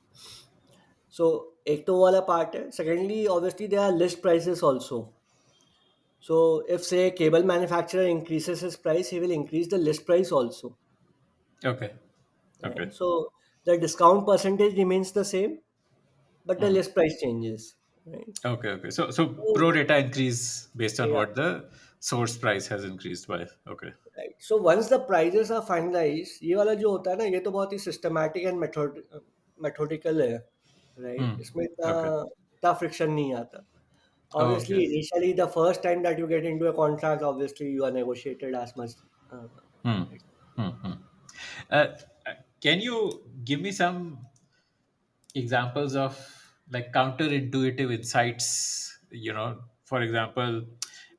Speaker 1: So एक तो वो वाला part है. Secondly, obviously there are list prices also. So if say cable manufacturer increases his price, he will increase the list price also,
Speaker 2: Okay. Okay.
Speaker 1: right? So the discount percentage remains the same, but the
Speaker 2: Hmm.
Speaker 1: list price changes, right?
Speaker 2: Okay. Okay. So
Speaker 1: So,
Speaker 2: pro rata increase based on
Speaker 1: yeah,
Speaker 2: what the source price has increased by. Okay.
Speaker 1: right. So once the prices are finalized, ये वाला जो होता है ना, ये तो बहुत ही systematic and methodical है, right?
Speaker 2: Hmm.
Speaker 1: इसमें इतना
Speaker 2: Okay.
Speaker 1: इतना friction नहीं आता. Obviously,
Speaker 2: Okay.
Speaker 1: initially the first time that you get into a contract, obviously you are negotiated as much. Uh,
Speaker 2: Hmm.
Speaker 1: right.
Speaker 2: Hmm. Hmm. Uh, can you give me some examples of like counterintuitive insights? For example,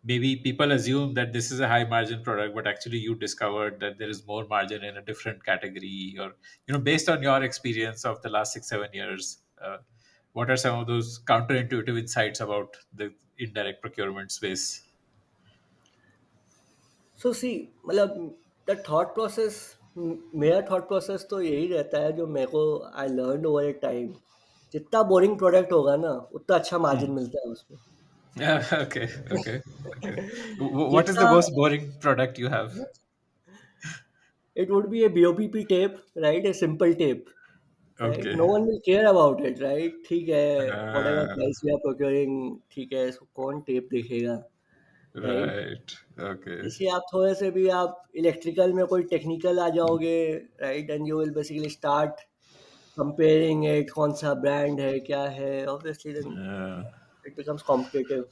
Speaker 2: maybe people assume that this is a high margin product, but actually you discovered that there is more margin in a different category, or based on your experience of the last 6 7 years, what are some of those counterintuitive insights about the indirect procurement space?
Speaker 1: So see, मतलब the thought process, मेरा thought process तो यही रहता है जो मेरे को I learned over a time. जितना बोरिंग प्रोडक्ट होगा ना, उतना अच्छा मार्जिन
Speaker 2: Hmm.
Speaker 1: मिलता है उसमें.
Speaker 2: Yeah, okay, okay, okay. What is the
Speaker 1: जितना
Speaker 2: most boring product you have?
Speaker 1: it would be a BOPP tape, right? A simple tape, right?
Speaker 2: Okay.
Speaker 1: No one will care about it, right? ठीक है, whatever
Speaker 2: Uh,
Speaker 1: price we are procuring, ठीक है, इसको कौन tape देखेगा, right?
Speaker 2: right. Okay.
Speaker 1: इसे आप थोड़े से भी आप इलेक्ट्रिकल में कोई टेक्निकल आ जाओगे, right? And you will basically start comparing it, कौन सा ब्रांड है, क्या है, obviously then
Speaker 2: Uh,
Speaker 1: it becomes competitive.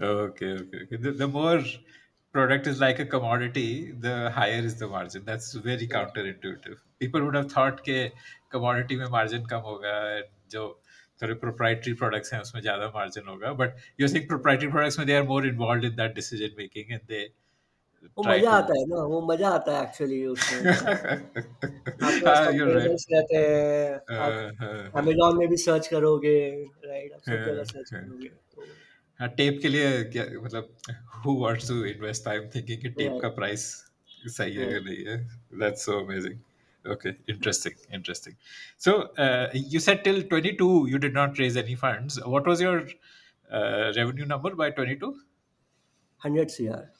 Speaker 2: okay. Okay. Okay. The more product is like a commodity, the higher is the margin. That's very counterintuitive. People would have thought के commodity में margin कम होगा, and जो थोड़े proprietary products हैं उसमें ज़्यादा margin होगा. But you're saying proprietary products में they are more involved in that decision making, and they
Speaker 1: वो
Speaker 2: try
Speaker 1: मजा
Speaker 2: to.
Speaker 1: आता है ना, वो मजा आता है एक्चुअली उसमें. आपके पास
Speaker 2: You're right.
Speaker 1: कंपेरेबल्स रहते हैं, आप
Speaker 2: Uh, uh, uh,
Speaker 1: अमेज़न में भी सर्च करोगे, राइट? आप सब
Speaker 2: uh,
Speaker 1: जगह सर्च
Speaker 2: uh.
Speaker 1: करोगे तो
Speaker 2: हाँ, टेप के लिए क्या मतलब, who wants to invest time thinking कि टेप का
Speaker 1: राइट,
Speaker 2: प्राइस सही है या
Speaker 1: राइट.
Speaker 2: नहीं है? That's so amazing. Okay, interesting, interesting. So you said till 22 you did not raise any funds. What was your revenue number by 22?
Speaker 1: 100 CR.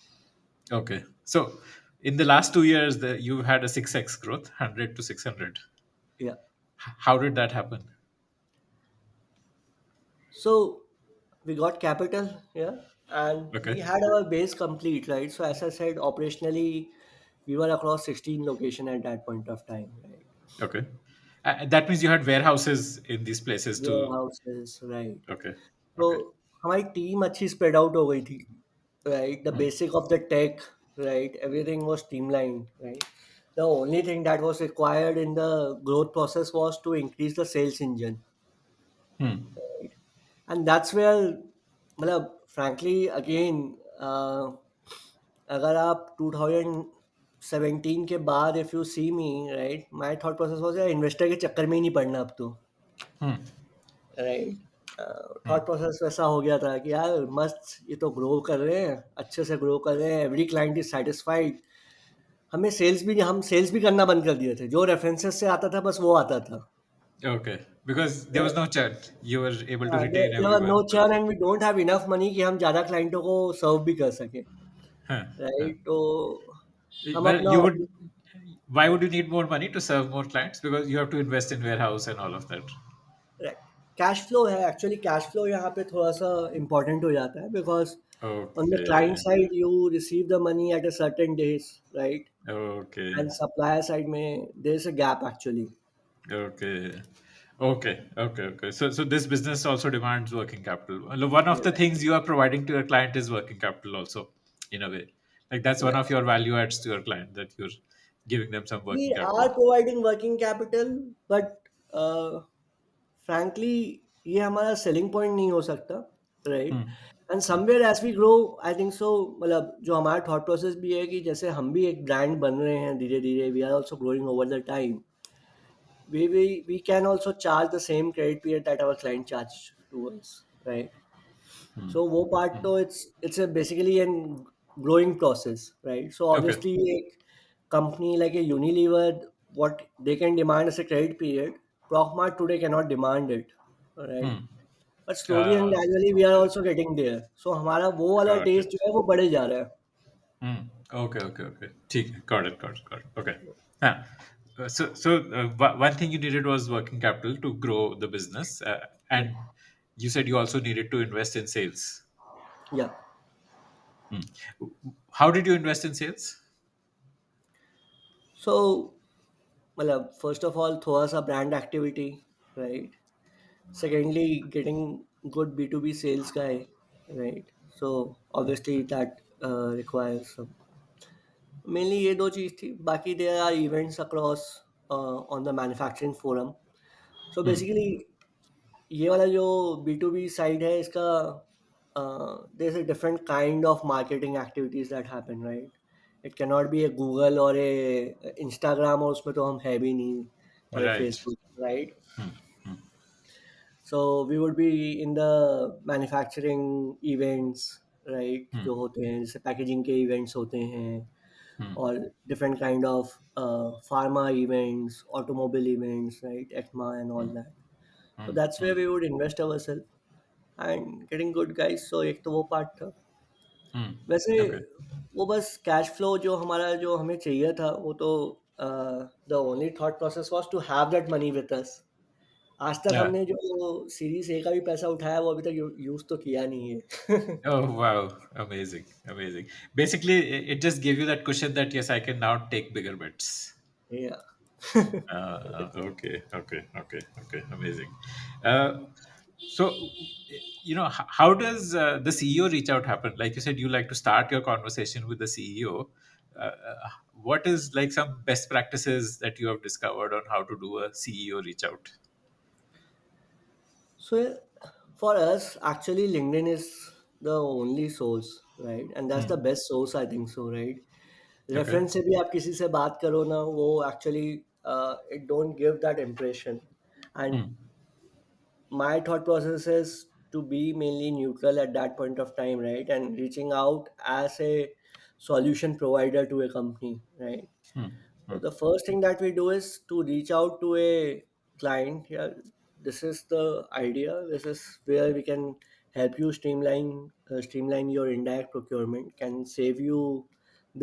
Speaker 2: Okay, so in the last 2 years you had a 6x growth, 100 to 600.
Speaker 1: Yeah.
Speaker 2: How did that happen?
Speaker 1: So we got capital, yeah, and
Speaker 2: Okay,
Speaker 1: we had our base complete, right? So as I said, operationally, we were across 16 location at that point of time, right?
Speaker 2: okay. That means you had warehouses in these places too.
Speaker 1: Warehouses, right?
Speaker 2: Okay,
Speaker 1: So
Speaker 2: okay.
Speaker 1: हमारी team अच्छी spread out हो गई थी, right? The
Speaker 2: Hmm.
Speaker 1: basic of the tech, right? Everything was streamlined, right? The only thing that was required in the growth process was to increase the sales engine,
Speaker 2: Hmm.
Speaker 1: right? And that's where, मतलब frankly again, अगर आप 2017 के बाद if you see me, right, my thought process was यार investor के चक्कर में ही नहीं पड़ना अब तो,
Speaker 2: Hmm.
Speaker 1: Right?
Speaker 2: Hmm.
Speaker 1: Thought process वैसा हो गया था कि यार मस्त, ये तो ग्रो कर रहे हैं, अच्छे से ग्रो कर रहे हैं, एवरी क्लाइंट इज सेटिस्फाइड. हम सेल्स भी करना बंद कर दिए थे, जो रेफरेंसेस से आता था बस वो आता था.
Speaker 2: Okay, because there was no churn. You were able to retain
Speaker 1: there were no
Speaker 2: everyone.
Speaker 1: Churn and we don't have enough money कि हम ज़्यादा क्लाइंटों को सर्व भी कर सकें,
Speaker 2: Huh, huh.
Speaker 1: राइट? तो हम
Speaker 2: Well,
Speaker 1: अपना
Speaker 2: you would. Why would you need more money to serve more clients? Because you have to invest in warehouse and all of that.
Speaker 1: Right, cash flow है एक्चुअली. कैश फ्लो यहाँ पे थोड़ा सा important हो जाता है because on the client
Speaker 2: Okay,
Speaker 1: side you receive the money at a certain days, right?
Speaker 2: okay,
Speaker 1: And supplier side में there's a gap actually.
Speaker 2: okay, okay. So this business also demands working capital. Well, one of the
Speaker 1: Right.
Speaker 2: things you are providing to your client is working capital also, in a way. Like that's one
Speaker 1: Right.
Speaker 2: of your value adds to your client, that you're giving them some
Speaker 1: We
Speaker 2: working capital.
Speaker 1: are providing working capital, but frankly ये हमारा selling point नहीं हो सकता, right?
Speaker 2: Hmm.
Speaker 1: And somewhere as we grow, I think so, मतलब जो हमारा thought process भी है कि जैसे हम भी एक brand बन रहे हैं धीरे धीरे, we are also growing over the time. We can also charge the same credit period that our client charge to us, right? So वो part तो it's a basically an growing process, right? So
Speaker 2: Okay.
Speaker 1: obviously एक company like a Unilever, what they can demand as a credit period, ProcMart today cannot demand it, right?
Speaker 2: Hmm.
Speaker 1: But slowly and
Speaker 2: Uh,
Speaker 1: gradually we are also getting there. So हमारा वो वाला
Speaker 2: got
Speaker 1: taste
Speaker 2: it.
Speaker 1: जो है वो बढ़े जा रहा है.
Speaker 2: Hmm. Okay, okay, okay. ठीक है. Got it. Okay. Huh. One thing you needed was working capital to grow the business,
Speaker 1: Yeah.
Speaker 2: and you said you also needed to invest in sales.
Speaker 1: Yeah.
Speaker 2: Hmm. How did you invest in sales?
Speaker 1: So मतलब first of all थोड़ा सा brand activity, right? Secondly, getting good B2B sales guy, right? So obviously that requires some. Mainly ये दो चीज थी. बाकी there are events across on the manufacturing forum. So
Speaker 2: Hmm.
Speaker 1: basically ये वाला जो B2B साइड है इसका there's a different kind of marketing activities that happen, right? It cannot be a Google or a Instagram और उसमें तो हम है भी नहीं or a
Speaker 2: Right.
Speaker 1: Facebook, right?
Speaker 2: Hmm. Hmm.
Speaker 1: So we would be in the manufacturing events, right?
Speaker 2: Hmm.
Speaker 1: जो होते हैं जैसे पैकेजिंग के events होते हैं
Speaker 2: Hmm.
Speaker 1: or different kind of pharma events, automobile events, right? ECMA and all
Speaker 2: Hmm.
Speaker 1: that. So
Speaker 2: Hmm.
Speaker 1: that's
Speaker 2: Hmm.
Speaker 1: where we would invest ourselves and getting good guys. So एक तो वो part था.
Speaker 2: Hmm.
Speaker 1: वैसे
Speaker 2: Okay.
Speaker 1: वो बस cash flow जो हमारा जो हमें चाहिए था वो तो the only thought process was to have that money with us. आज तक
Speaker 2: Yeah.
Speaker 1: हमने जो सीरीज ए का भी पैसा उठाया वो अभी तक यूज तो किया नहीं है.
Speaker 2: Oh wow, amazing, amazing. Basically, it just gave you that cushion that yes, I can now take bigger bets.
Speaker 1: Yeah.
Speaker 2: Okay, amazing. Uh, so, how does the CEO reach out happen? Like you said, you like to start your conversation with the CEO. What is like some best practices that you have discovered on how to do a CEO reach out?
Speaker 1: So for us, actually, LinkedIn is the only source, right? And that's the
Speaker 2: Hmm.
Speaker 1: best source, I think so, right?
Speaker 2: Okay.
Speaker 1: Reference से भी आप किसी से बात करो ना वो actually it don't give that impression. And
Speaker 2: Hmm.
Speaker 1: my thought process is to be mainly neutral at that point of time, right? And reaching out as a solution provider to a company, right?
Speaker 2: Hmm.
Speaker 1: So
Speaker 2: Hmm.
Speaker 1: the first thing that we do is to reach out to a client. Yeah, this is the idea. This is where we can help you streamline your indirect procurement. Can save you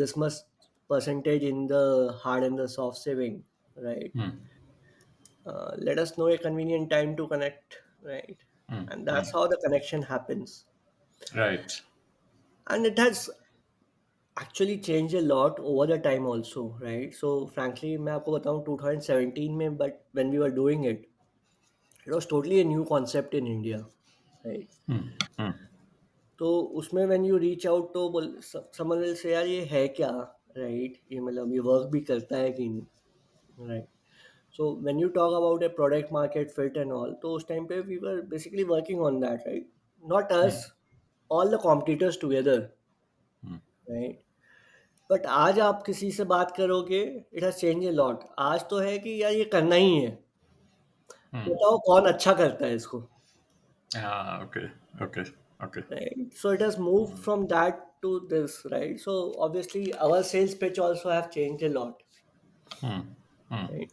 Speaker 1: this much percentage in the hard and the soft saving, right?
Speaker 2: Hmm.
Speaker 1: Let us know a convenient time to connect, right?
Speaker 2: Hmm.
Speaker 1: And
Speaker 2: Hmm.
Speaker 1: that's how the connection happens.
Speaker 2: Right.
Speaker 1: And it has actually changed a lot over the time also, right? So frankly मैं आपको बताऊं 2017 में, but when we were doing it, it was totally a new concept in India, right?
Speaker 2: Hmm. Hmm.
Speaker 1: तो उसमें when you reach out तो बोल someone will say यार ये है क्या, right? ये मतलब ये वर्क भी करता है कि नहीं, right? So when you talk about a product market fit and all, तो उस time पे we were basically working on that, right? Not us,
Speaker 2: Hmm.
Speaker 1: all the competitors together,
Speaker 2: Hmm.
Speaker 1: right? But आज आप किसी से बात करोगे it has change a lot. आज तो है कि यार ये करना ही है.
Speaker 2: Hmm.
Speaker 1: बताओ कौन अच्छा करता है इसको,
Speaker 2: Ah, okay, okay, okay.
Speaker 1: Right? So it has move from that to this, right? So obviously our sales pitch also have changed a lot,
Speaker 2: Hmm. Hmm.
Speaker 1: Right?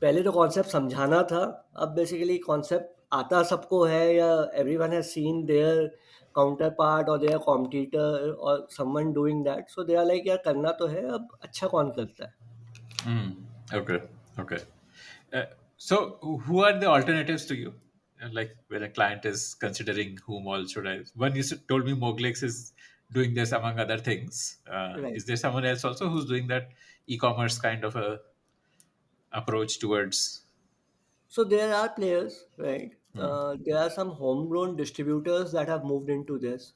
Speaker 1: पहले तो कॉन्सेप्ट समझाना था. अब बेसिकली कॉन्सेप्ट आता सबको है या everyone has seen their counterpart और देयर कॉम्पिटिटर और someone doing that, so they are like यार करना तो है, अब अच्छा कौन करता है.
Speaker 2: Hmm. Okay, okay. Uh, so, who are the alternatives to you? Like when a client is considering whom all should I? One you told me Moglix is doing this among other things.
Speaker 1: Right.
Speaker 2: Is there someone else also who's doing that e-commerce kind of a approach towards?
Speaker 1: So there are players, right?
Speaker 2: Hmm.
Speaker 1: There are some homegrown distributors that have moved into this,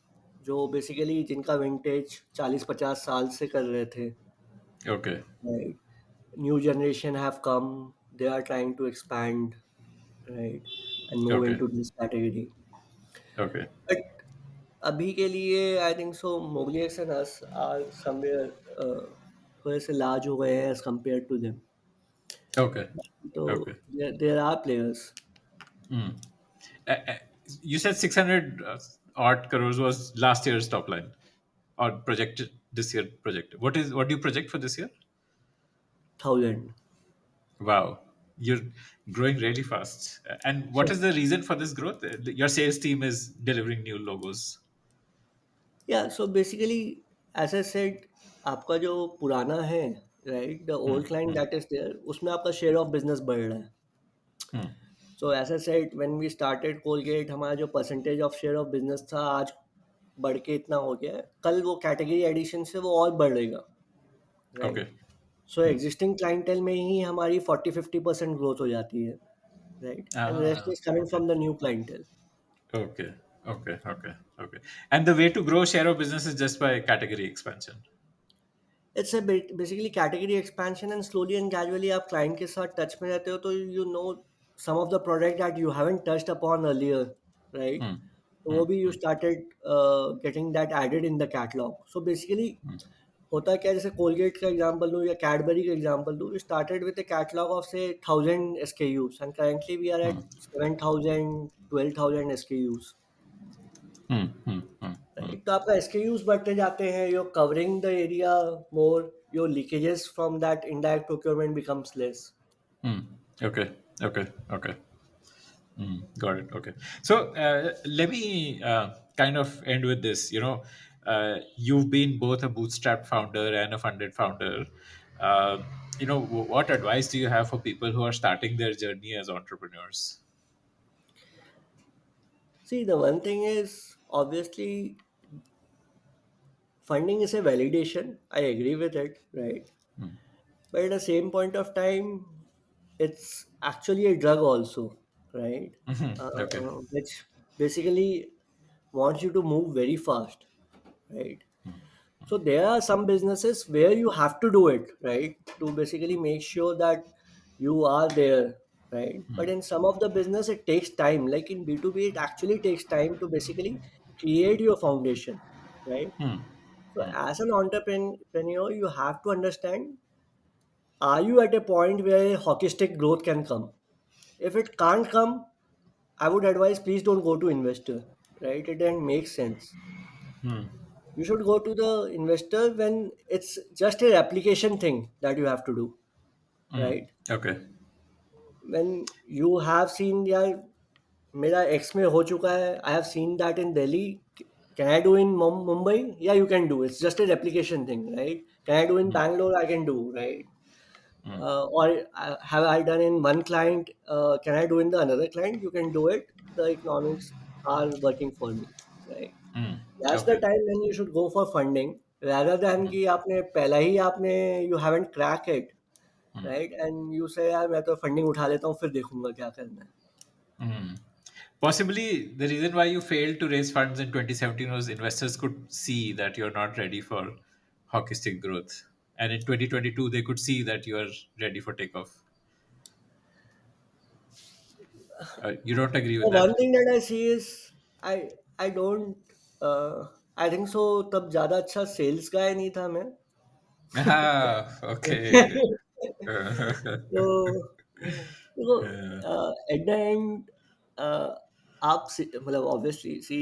Speaker 1: जो basically जिनका vintage 40-50 साल से कर रहे थे,
Speaker 2: Okay,
Speaker 1: right? New generation have come, they are trying to expand, right, and move
Speaker 2: okay,
Speaker 1: into this category.
Speaker 2: okay,
Speaker 1: But अभी के लिए I think so Mogliax and us are somewhere थोड़े से large हो गए हैं as compared to them.
Speaker 2: okay,
Speaker 1: तो
Speaker 2: okay.
Speaker 1: there are players.
Speaker 2: Hmm. Uh, uh, you said 600 odd crores was last year's top line or projected this year projected. What do you project for this year?
Speaker 1: thousand.
Speaker 2: Wow, you're growing really fast. And what is the reason for this growth? Your sales team is delivering new logos.
Speaker 1: Yeah, so basically, as I said, आपका जो पुराना है, right, the
Speaker 2: Hmm,
Speaker 1: old client
Speaker 2: hmm,
Speaker 1: that is there, उसमें आपका share of business बढ़ रहा है.
Speaker 2: hmm,
Speaker 1: so as I said, when we started Colgate, हमारा जो percentage of share of business था, आज बढ़ के इतना हो गया है. कल वो कैटेगरी एडिशन से वो और बढ़ेगा, राइट.
Speaker 2: okay.
Speaker 1: सो एग्जिस्टिंग क्लाइंटेल में ही हमारी 40-50% ग्रोथ हो जाती है, right, and rest
Speaker 2: Ah,
Speaker 1: is coming
Speaker 2: okay.
Speaker 1: From the new clientele.
Speaker 2: Okay. Okay. Okay. Okay. And the way to grow share of business is just by category expansion.
Speaker 1: It's a basically category expansion, and slowly and gradually आप client के साथ touch में रहते हो, तो you know some of the product that you haven't touched upon earlier, right.
Speaker 2: Hmm,
Speaker 1: तो
Speaker 2: hmm,
Speaker 1: वो भी you
Speaker 2: hmm,
Speaker 1: started getting that added in the catalogue. So basically
Speaker 2: hmm,
Speaker 1: होता क्या है, जैसे कोलगेट का एग्जांपल दूं या कैडबरी का एग्जांपल दूं, we started with a catalogue of से 1000 SKUs, and currently we are
Speaker 2: hmm,
Speaker 1: at 7000 12,000 SKUs,
Speaker 2: hmm, hmm, hmm, hmm,
Speaker 1: right. तो आपका एसकेयूज बढ़ते जाते हैं, your covering the area more, your leakages from that indirect procurement becomes less.
Speaker 2: hmm. Okay. Okay. Okay. Got it. Okay. So let me kind of end with this. You've been both a bootstrap founder and a funded founder. Uh, what advice do you have for people who are starting their journey as entrepreneurs?
Speaker 1: See, the one thing is, obviously, funding is a validation. I agree with it, right? But at the same point of time, it's actually a drug also, right?
Speaker 2: Okay.
Speaker 1: Which basically wants you to move very fast, right? So there are some businesses where you have to do it, right? To basically make sure that you are there, right? But in some of the business, it takes time. Like in B2B, it actually takes time to basically create your foundation, right?
Speaker 2: Hmm.
Speaker 1: So as an entrepreneur, you have to understand, are you at a point where a hockey stick growth can come? If it can't come, I would advise, please don't go to investor, right? It doesn't make sense. You should go to the investor when it's just a replication thing that you have to do, right?
Speaker 2: Okay.
Speaker 1: When you have seen, यार मेरा x में हो चुका है, I have seen that in Delhi, can I do in Mumbai, या you can do, it's just a replication thing, right? Can I do in Bangalore? I can do, right? Or have I done in one client, can I do in the another client? You can do it. The economics are working for me, right? That's the
Speaker 2: Okay.
Speaker 1: time when you should go for funding, rather than कि आपने पहला ही आपने you haven't cracked it, right? And you say, यार मैं तो funding उठा लेता हूँ, फिर देखूंगा क्या करना है.
Speaker 2: Possibly the reason why you failed to raise funds in 2017 was investors could see that you're not ready for hockey stick growth. And in 2022, they could see that you are ready for takeoff. You don't agree
Speaker 1: The
Speaker 2: with
Speaker 1: one
Speaker 2: that?
Speaker 1: thing that I see is, I don't, I think so, तब ज़्यादा अच्छा sales गाय नहीं था मैं.
Speaker 2: Ah, okay.
Speaker 1: तो देखो, eight the and, मतलब obviously C,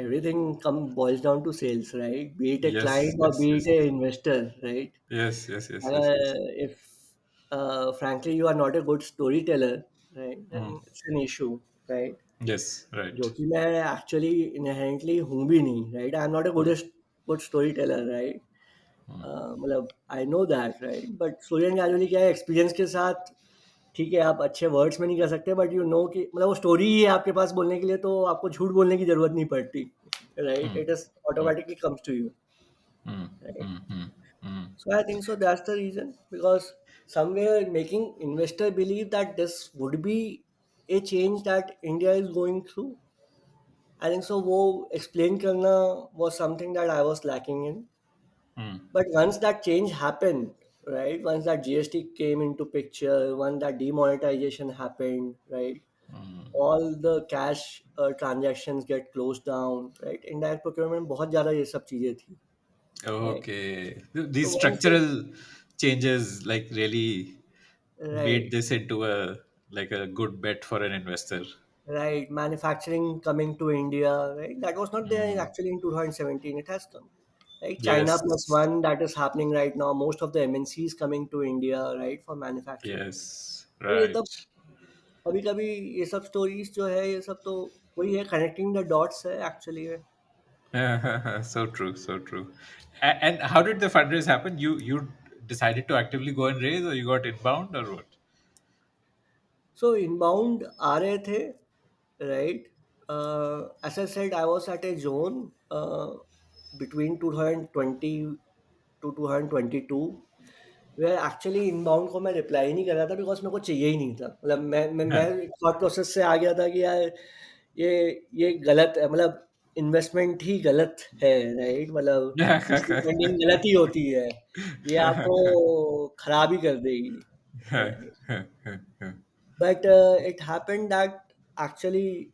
Speaker 1: everything come boils down to sales, right? Be it a
Speaker 2: Yes,
Speaker 1: client or
Speaker 2: yes,
Speaker 1: be
Speaker 2: yes,
Speaker 1: it a
Speaker 2: yes.
Speaker 1: investor, right?
Speaker 2: Yes, yes, yes, yes, yes.
Speaker 1: If frankly you are not a good storyteller, right, then
Speaker 2: Mm.
Speaker 1: it's an issue, right?
Speaker 2: Yes,
Speaker 1: जो
Speaker 2: right.
Speaker 1: कि मैं actually inherently हूँ भी नहीं, right. I am not a good story teller, right. मतलब I know that, right. But slowly and gradually क्या है, experience के साथ, ठीक है, आप अच्छे वर्ड्स में नहीं कर सकते, बट यू नो कि मतलब वो स्टोरी ही है आपके पास बोलने के लिए, तो आपको झूठ बोलने की जरूरत नहीं पड़ती, right.
Speaker 2: Mm,
Speaker 1: it is
Speaker 2: mm,
Speaker 1: automatically comes to you,
Speaker 2: mm,
Speaker 1: right.
Speaker 2: mm, mm, mm,
Speaker 1: So I think so that's the reason, because somewhere making investor believe that this would be a change that India is going through, I think so वो explain करना was something that I was lacking in.
Speaker 2: mm,
Speaker 1: But once that change happened, right? Once that GST came into picture, once that demonetization happened, right? All the cash transactions get closed down, right? Indirect procurement बहुत ज़्यादा ये सब चीजें थी, right?
Speaker 2: Okay.
Speaker 1: So
Speaker 2: These
Speaker 1: once it,
Speaker 2: structural changes like really made
Speaker 1: right,
Speaker 2: this into a like a good bet for an investor.
Speaker 1: right, manufacturing coming to India, right? That was not there actually in 2017. It has come. Like China plus
Speaker 2: Yes.
Speaker 1: one that is happening right now. Most of the MNCs coming to India, right, for manufacturing.
Speaker 2: Yes.
Speaker 1: तो ये
Speaker 2: Right.
Speaker 1: तब कभी कभी ये सब stories जो है ये सब तो वही है, कनेक्टिंग द डॉट्स है एक्चुअली में.
Speaker 2: So true. So true. And how did the fundraise happen? You decided to actively go and raise, or you got inbound, or what?
Speaker 1: So inbound आ रहे थे, right. As I said I was at a zone between 2020 to 2022 where actually inbound को मैं reply नहीं कर रहा था because मेरे को चाहिए ही नहीं था. मतलब मैं थॉट प्रोसेस से आ गया था कि यार ये ये गलत है, मतलब इन्वेस्टमेंट ही गलत है, राइट. मतलब वीसी फंडिंग गलत ही होती है, ये आपको खराब ही कर देगी, right. But it happened that actually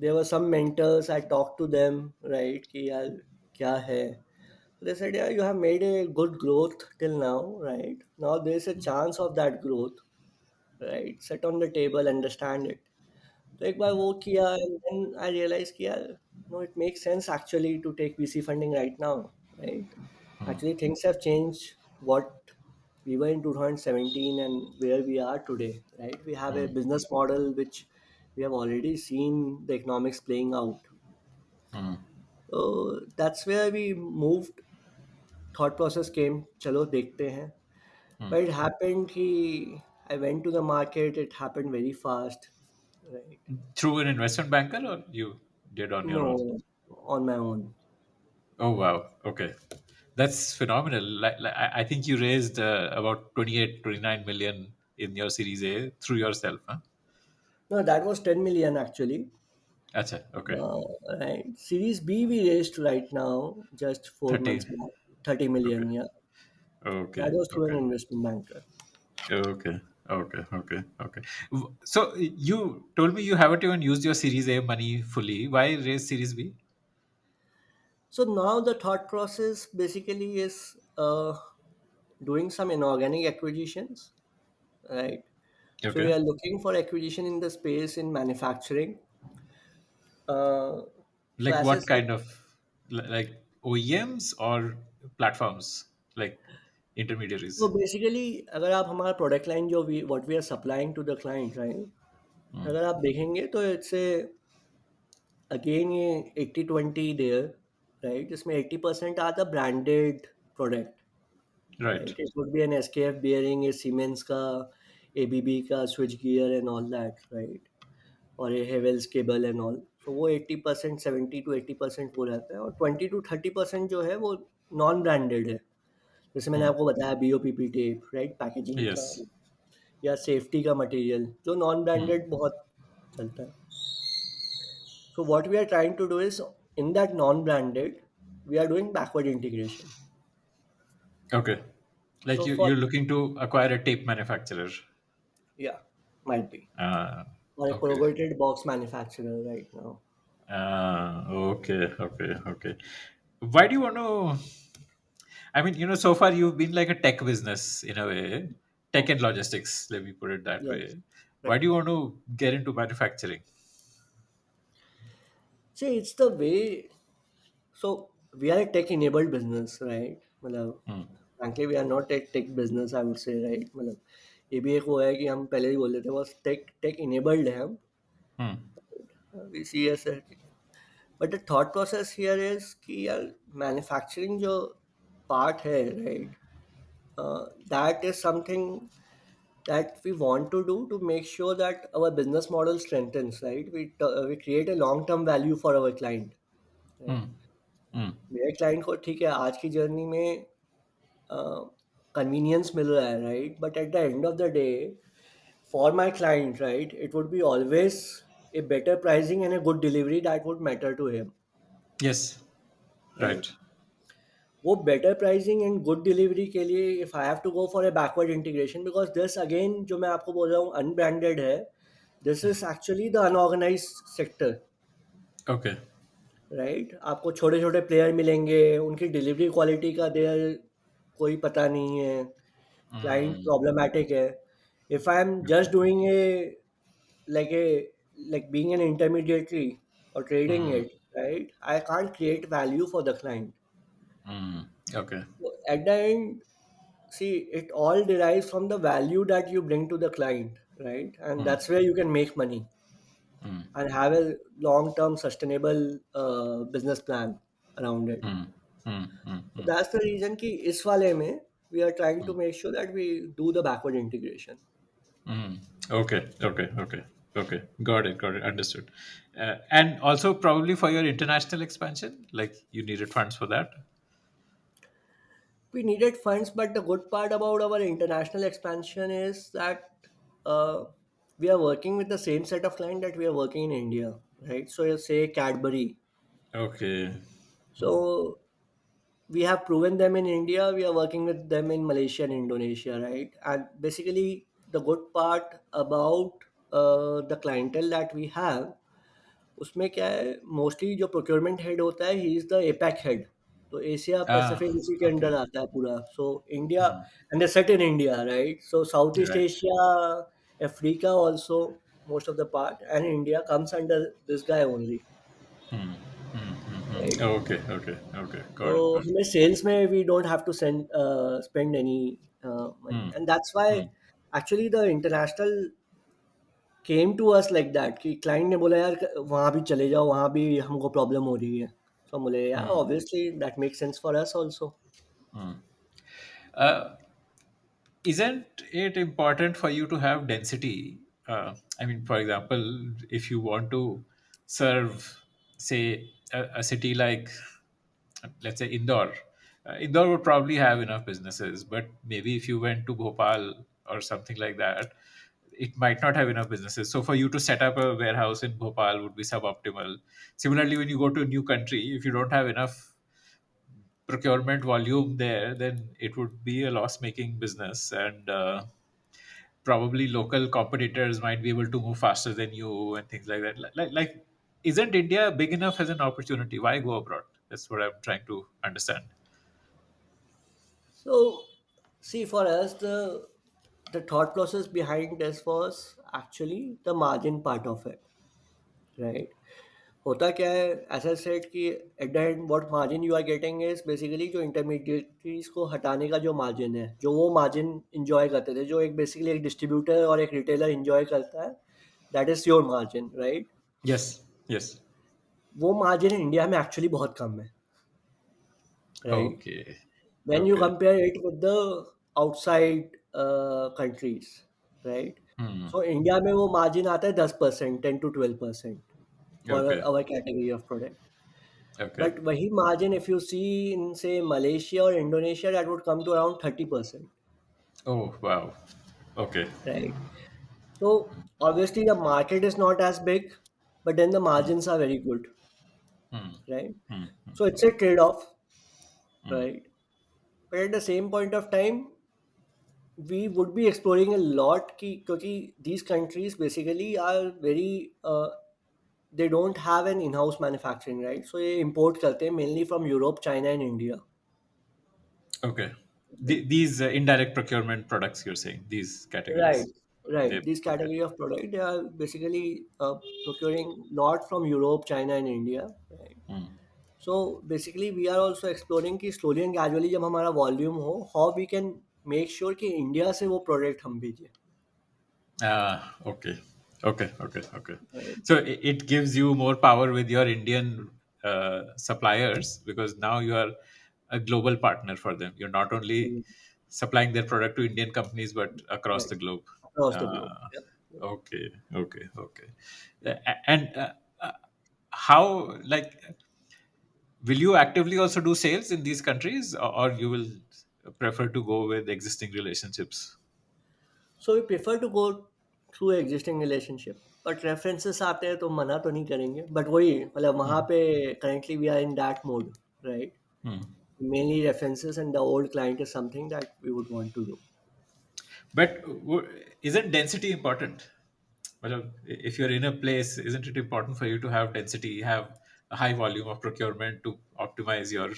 Speaker 1: there were some mentors. I talked to them, right? कि यार क्या है? They said, yeah, you have made a good growth till now, right? Now there's a chance of that growth, right? Sit on the table, understand it. तो एक बार वो किया and then I realized कि यार no, it makes sense actually to take VC funding right now, right? Actually, things have changed. What we were in 2017 and where we are today, right? We have a business model which we have already seen the economics playing out. So that's where we moved. Thought process came. चलो देखते हैं. But it happened. I went to the market. It happened very fast, right?
Speaker 2: Through an investment banker, or you did on your own?
Speaker 1: No, on my own.
Speaker 2: Oh wow. Okay. That's phenomenal. I think you raised about 28, 29 million in your Series A through yourself, huh?
Speaker 1: No, that was 10 million actually.
Speaker 2: Acha, okay.
Speaker 1: Uh, right. Series B we raised right now, just 4 months
Speaker 2: 30.
Speaker 1: back, 30
Speaker 2: Okay.
Speaker 1: million. Yeah, that
Speaker 2: Okay.
Speaker 1: was through an
Speaker 2: Okay.
Speaker 1: investment banker.
Speaker 2: Okay. Okay. Okay. Okay. So you told me you haven't even used your Series A money fully. Why raise Series B?
Speaker 1: So now the thought process basically is doing some inorganic acquisitions, right? So we
Speaker 2: Okay.
Speaker 1: are looking for acquisition in the space in manufacturing. Uh, so
Speaker 2: Like
Speaker 1: as I
Speaker 2: what
Speaker 1: said,
Speaker 2: kind of like OEMs or platforms like
Speaker 1: so
Speaker 2: intermediaries?
Speaker 1: basically अगर आप हमारा product line जो we what we are supplying to the client, right, अगर आप देखेंगे तो it's a again ये 80-20 there, right, जिसमें 80% are the branded product,
Speaker 2: Right.
Speaker 1: Right. It would be an SKF bearing, a Siemens का, एबीबी का switchgear and all that, right, और ये Havells cable and all. So वो 80%, 70 to 80% वो रहता है, और 20 to 30% जो है वो नॉन ब्रांडेड है. जैसे मैंने आपको बताया बीओपीपी टेप, राइट, पैकेजिंग का
Speaker 2: Yes.
Speaker 1: या सेफ्टी का मटेरियल जो नॉन ब्रांडेड बहुत चलता है. So what we are trying to do is in that non-branded, we are doing backward integration.
Speaker 2: Okay. Like
Speaker 1: So
Speaker 2: you,
Speaker 1: for
Speaker 2: you're looking to acquire a tape manufacturer.
Speaker 1: yeah, might be,
Speaker 2: Uh,
Speaker 1: or a
Speaker 2: okay.
Speaker 1: corrugated box manufacturer right now.
Speaker 2: Okay. Okay. Okay. Why do you want to? I mean, so far you've been like a tech business in a way, tech and logistics. Let me put it that
Speaker 1: Yes,
Speaker 2: way. Why
Speaker 1: right.
Speaker 2: do you want to get into manufacturing?
Speaker 1: See, it's the way. So we are a tech-enabled business, right? मतलब frankly, we are not a tech business, I would say, right? मतलब ये भी एक वो है कि हम पहले ही बोल देते हैं बस टेक इनेबल्ड है हम.
Speaker 2: Hmm.
Speaker 1: We see as a, but the thought process here is कि यार मैन्युफैक्चरिंग जो पार्ट है, right, that is something that we want to do to make sure that our business model strengthens, right. We create a long term value for our client, right.
Speaker 2: Hmm. Hmm.
Speaker 1: मेरे client को ठीक है आज की journey में convenience मिल रहा है, right, but at the end of the day for my client, right, it would be always a better pricing and a good delivery that would matter to him,
Speaker 2: Yes.
Speaker 1: right.
Speaker 2: Right.
Speaker 1: वो better pricing and good delivery के लिए if I have to go for a backward integration because this again जो मैं आपको बोल रहा हूँ unbranded है, this is actually the unorganise sector,
Speaker 2: Okay.
Speaker 1: Right. आपको छोटे छोटे प्लेयर मिलेंगे, उनकी डिलीवरी क्वालिटी का देयर कोई पता नहीं है, क्लाइंट
Speaker 2: Hmm.
Speaker 1: प्रॉब्लमैटिक है. If I am just doing a like a like being an intermediary or trading
Speaker 2: Hmm.
Speaker 1: it, right, I can't create value for the client,
Speaker 2: Mm. Okay.
Speaker 1: So at the end, see, it all derives from the value that you bring to the client, right? And
Speaker 2: Mm.
Speaker 1: that's where you can make money
Speaker 2: Mm.
Speaker 1: and have a long-term sustainable business plan around it.
Speaker 2: Mm. Mm. Mm.
Speaker 1: So
Speaker 2: Mm.
Speaker 1: that's the reason कि इस वाले में we are trying to
Speaker 2: Mm.
Speaker 1: make sure that we do the backward integration.
Speaker 2: Mm. Okay. Okay. Okay. Okay. Got it. Got it. Understood. And also probably for your international expansion, like you needed funds for that.
Speaker 1: We needed funds, but the good part about our international expansion is that uh, we are working with the same set of client that we are working in India, right? So you say Cadbury.
Speaker 2: Okay.
Speaker 1: So we have proven them in India. We are working with them in Malaysia and Indonesia, right? And basically, the good part about the clientele that we have, उसमें क्या है mostly जो procurement head होता है he is the APAC head तो Asia
Speaker 2: Ah.
Speaker 1: Pacific उसी के
Speaker 2: Okay.
Speaker 1: Under आता है पूरा so India and they set in India right so south east
Speaker 2: Right.
Speaker 1: Asia Africa also most of the part and India comes under this guy only,
Speaker 2: Mm. Mm. Mm. Mm.
Speaker 1: right?
Speaker 2: Okay. Okay. Okay.
Speaker 1: So
Speaker 2: Got it. Got it.
Speaker 1: हमें sales में we don't have to spend any money
Speaker 2: Mm.
Speaker 1: and that's why
Speaker 2: Mm.
Speaker 1: actually the international came to us like that कि client ने बोला यार वहाँ भी चले जाओ वहाँ भी हमको प्रॉब्लम हो रही है so हम बोले यार
Speaker 2: Mm.
Speaker 1: obviously that makes sense for us also.
Speaker 2: Mm. Uh, isn't it important for you to have density? I mean, for example, if you want to serve, say, a city like, let's say, Indore, Indore would probably have enough businesses, but maybe if you went to Bhopal or something like that, it might not have enough businesses. So for you to set up a warehouse in Bhopal would be suboptimal. Similarly, when you go to a new country, if you don't have enough procurement volume there, then it would be a loss making business. And probably local competitors might be able to move faster than you and things like that. Like, isn't India big enough as an opportunity? Why go abroad? That's what I'm trying to understand.
Speaker 1: So see for us the thought process behind this was actually the margin part of it, right? होता क्या है as I said कि at the end what margin you are getting is basically जो intermediaries को हटाने का जो margin है जो वो मार्जिन इंजॉय करते थे जो एक बेसिकली एक डिस्ट्रीब्यूटर और एक रिटेलर इंजॉय करता है that is your margin right
Speaker 2: Yes. Yes.
Speaker 1: वो मार्जिन इंडिया में एक्चुअली बहुत कम है right
Speaker 2: Okay.
Speaker 1: When you
Speaker 2: Okay.
Speaker 1: Compare it with the outside countries right
Speaker 2: Hmm.
Speaker 1: So India में वो मार्जिन आता है 10% 10 to 12% for
Speaker 2: Okay.
Speaker 1: Our category of product.
Speaker 2: Okay.
Speaker 1: But wahi margin, if you see in say Malaysia or Indonesia, that would come to around 30%,
Speaker 2: Oh, wow. Okay.
Speaker 1: right? So obviously the market is not as big, but then the margins are very good,
Speaker 2: Hmm.
Speaker 1: right?
Speaker 2: Hmm.
Speaker 1: So it's a trade-off,
Speaker 2: Hmm.
Speaker 1: right? But at the same point of time, we would be exploring a lot because these countries basically are very they don't have an in-house manufacturing, right? So they import karte hain mainly from Europe, China, and India.
Speaker 2: Okay.
Speaker 1: Right.
Speaker 2: These indirect procurement products you're saying, these
Speaker 1: Right,
Speaker 2: categories.
Speaker 1: right.
Speaker 2: They,
Speaker 1: This
Speaker 2: okay.
Speaker 1: category of product, they are basically procuring lot from Europe, China, and India. Right.
Speaker 2: Hmm.
Speaker 1: So basically, we are also exploring कि slowly and gradually जब हमारा volume हो, how we can make sure कि India से वो product हम भेजें.
Speaker 2: Ah, okay. Okay, okay, okay.
Speaker 1: Right.
Speaker 2: So it gives you more power with your Indian suppliers because now you are a global partner for them. You're not only
Speaker 1: Mm,
Speaker 2: supplying their product to Indian companies but across
Speaker 1: right.
Speaker 2: the globe.
Speaker 1: Across the globe.
Speaker 2: Uh,
Speaker 1: Yep.
Speaker 2: okay, okay, okay. And uh, how, like, will you actively also do sales in these countries, or you will prefer to go with existing relationships?
Speaker 1: So we prefer to go through existing relationship. But references आते हैं तो मना तो नहीं करेंगे. But वही मतलब वहाँ
Speaker 2: Hmm.
Speaker 1: पे currently we are in that mode, right?
Speaker 2: Hmm.
Speaker 1: Mainly references and the old client is something that we would want to do.
Speaker 2: But isn't density important? Well, if you're in a place, isn't it important for you to have density, have a high volume of procurement to optimize your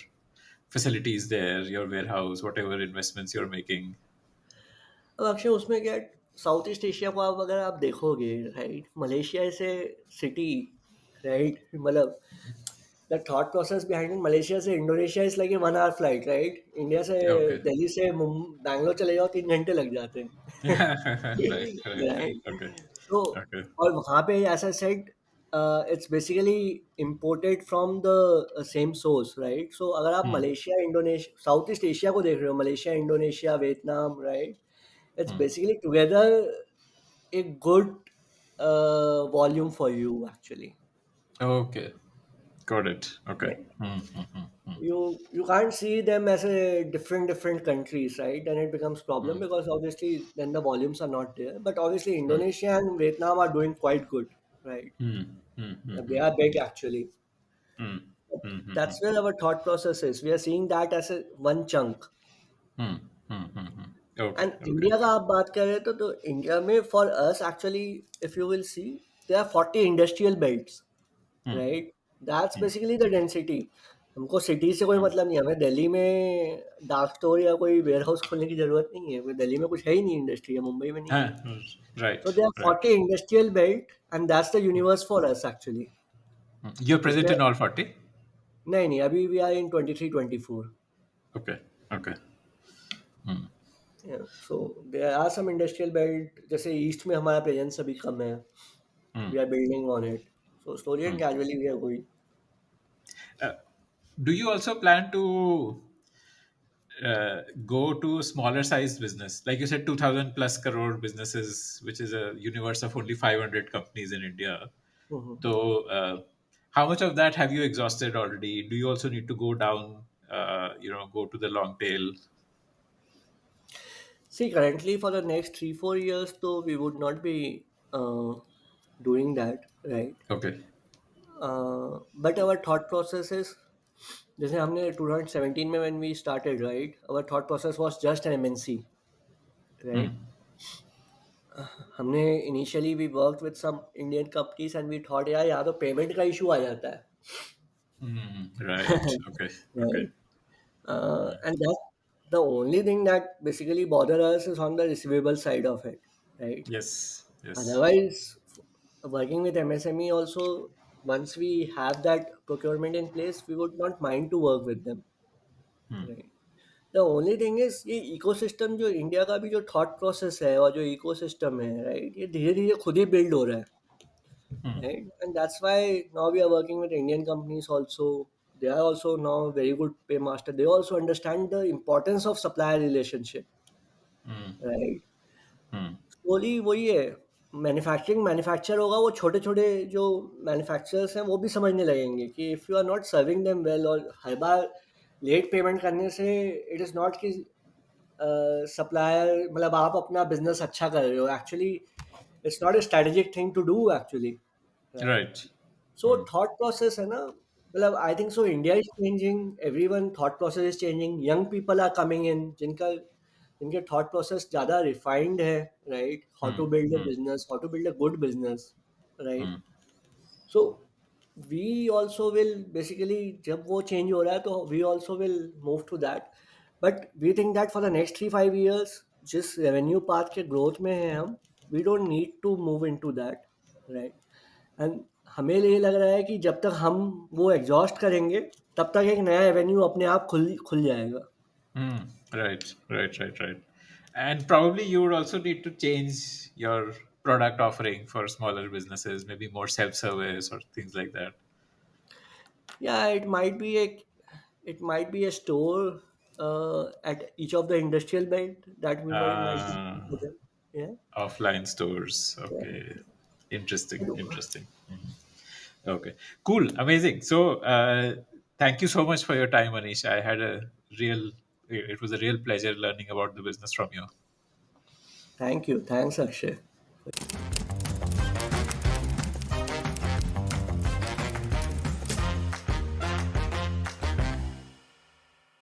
Speaker 2: facilities there, your warehouse, whatever investments you're making?
Speaker 1: अब अक्षय उसमें क्या south east Asia को आप अगर आप देखोगे right Malaysia ऐसे city right मतलब the thought process behind it, Malaysia से Indonesia is like a 1 hour flight, right? India से
Speaker 2: Okay.
Speaker 1: दिल्ली से बैंगलोर चले जाओ 3 घंटे लग जाते हैं.
Speaker 2: Right, right, right.
Speaker 1: Right.
Speaker 2: Okay.
Speaker 1: So
Speaker 2: Okay.
Speaker 1: और वहाँ पे as I said, it's basically imported from the same source, right? So अगर आप
Speaker 2: Hmm.
Speaker 1: Malaysia Indonesia south east Asia को देख रहे हो, Malaysia Indonesia Vietnam, right? It's
Speaker 2: Hmm.
Speaker 1: basically together a good volume for you actually.
Speaker 2: Okay. Got it. Okay.
Speaker 1: Right?
Speaker 2: Hmm. Hmm. Hmm. Hmm.
Speaker 1: You can't see them as a different countries, right? Then it becomes problem
Speaker 2: Hmm.
Speaker 1: because obviously then the volumes are not there. But obviously
Speaker 2: Right.
Speaker 1: Indonesia and Vietnam are doing quite good, right?
Speaker 2: Hmm. Hmm. Hmm.
Speaker 1: They
Speaker 2: Hmm.
Speaker 1: are big actually.
Speaker 2: Hmm. Hmm. Hmm. Hmm.
Speaker 1: That's where our thought process is. We are seeing that as a one chunk.
Speaker 2: Hmm. Hmm. Hmm. Hmm. Okay.
Speaker 1: And
Speaker 2: Okay.
Speaker 1: India का आप बात कर रहे तो India में for us actually if you will see there are 40 industrial belts,
Speaker 2: Hmm.
Speaker 1: Right? That's
Speaker 2: Hmm.
Speaker 1: Basically the density. हमको city से कोई
Speaker 2: Hmm.
Speaker 1: मतलब नहीं है, हमें दिल्ली में डार्क स्टोर या कोई वेयर हाउस खोलने की जरूरत नहीं है, क्योंकि दिल्ली में कुछ है ही नहीं इंडस्ट्री, है मुंबई में नहीं है.
Speaker 2: Huh. Right.
Speaker 1: So there are
Speaker 2: Right.
Speaker 1: 40 industrial belt and that's the universe for us actually.
Speaker 2: Hmm. You're present
Speaker 1: इसमें
Speaker 2: in all 40?
Speaker 1: नहीं नहीं, अभी we are in 23 24.
Speaker 2: Okay. Okay. Hmm.
Speaker 1: So there are some industrial belt, जैसे east में हमारा presence अभी कम है.
Speaker 2: Hmm.
Speaker 1: We are building on it. So slowly
Speaker 2: Hmm.
Speaker 1: and gradually we are going.
Speaker 2: Uh, do you also plan to go to smaller size business? Like you said, 2000 plus crore businesses, which is a universe of only 500 companies in India.
Speaker 1: Mhm.
Speaker 2: So, how much of that have you exhausted already? Do you also need to go down, go to the long tail?
Speaker 1: See, currently for the next 3 4 years, though, we would not be doing that, right?
Speaker 2: Okay.
Speaker 1: But our thought process is, जैसे हमने 2017 में when we started, right? Our thought process was just an MNC,
Speaker 2: Hmm.
Speaker 1: right? हमने initially we worked with some Indian companies and we thought यार यहाँ तो payment का issue आ जाता है.
Speaker 2: Hmm. Right. Okay. Okay.
Speaker 1: Right? And that's the only thing that basically bother us is on the receivable side of it, right?
Speaker 2: Yes. Yes.
Speaker 1: Otherwise, working with MSME also, once we have that procurement in place, we would not mind to work with them,
Speaker 2: Hmm.
Speaker 1: right? The only thing is ये ecosystem जो India का भी जो thought process है और जो ecosystem है, right, ये धीरे धीरे खुद ही बिल्ड हो रहा है,
Speaker 2: Hmm.
Speaker 1: right? And that's why now we are working with Indian companies also. They are also now very good paymaster. They also understand the importance of supplier relationship,
Speaker 2: Hmm.
Speaker 1: right?
Speaker 2: Hmm.
Speaker 1: Slowly वही है, manufacturing manufacture होगा, वो छोटे छोटे जो manufacturers हैं वो भी समझने लगेंगे कि if you are not serving them well, और हर बार लेट पेमेंट करने से इट इज़ नॉट कि सप्लायर मतलब आप अपना बिजनेस अच्छा कर रहे हो, actually it's not a strategic thing to do actually, right?
Speaker 2: Right.
Speaker 1: So
Speaker 2: Hmm.
Speaker 1: thought process है ना, मतलब I think so India is changing, everyone thought process is changing, young people are coming in जिनके thought process ज़्यादा refined है, right? How
Speaker 2: Hmm.
Speaker 1: To build a
Speaker 2: Hmm.
Speaker 1: Business, how to build a good business, right?
Speaker 2: Hmm.
Speaker 1: So we also will basically, जब वो change हो रहा है तो we also will move to that. But we think that for the next 3 5 years, जिस revenue path के growth में हैं हम, we don't need to move in to that, right? And हमें ये लग रहा है कि जब तक हम वो एग्जॉस्ट करेंगे, तब तक एक नया एवेन्यू अपने आप खुल खुल जाएगा.
Speaker 2: Hmm. Right, right, right, right. And probably you would also need to change your product offering for smaller businesses, maybe more self-service or things like that.
Speaker 1: Yeah, it might be a store at each of the industrial belt that we might be
Speaker 2: Uh,
Speaker 1: for them. Yeah.
Speaker 2: Offline stores.
Speaker 1: Yeah.
Speaker 2: Okay. Interesting. Interesting. Okay. Cool. Amazing. So, thank you so much for your time, Anish. I had a real, it was a real pleasure learning about the business from you.
Speaker 1: Thank you. Thanks, Akshay.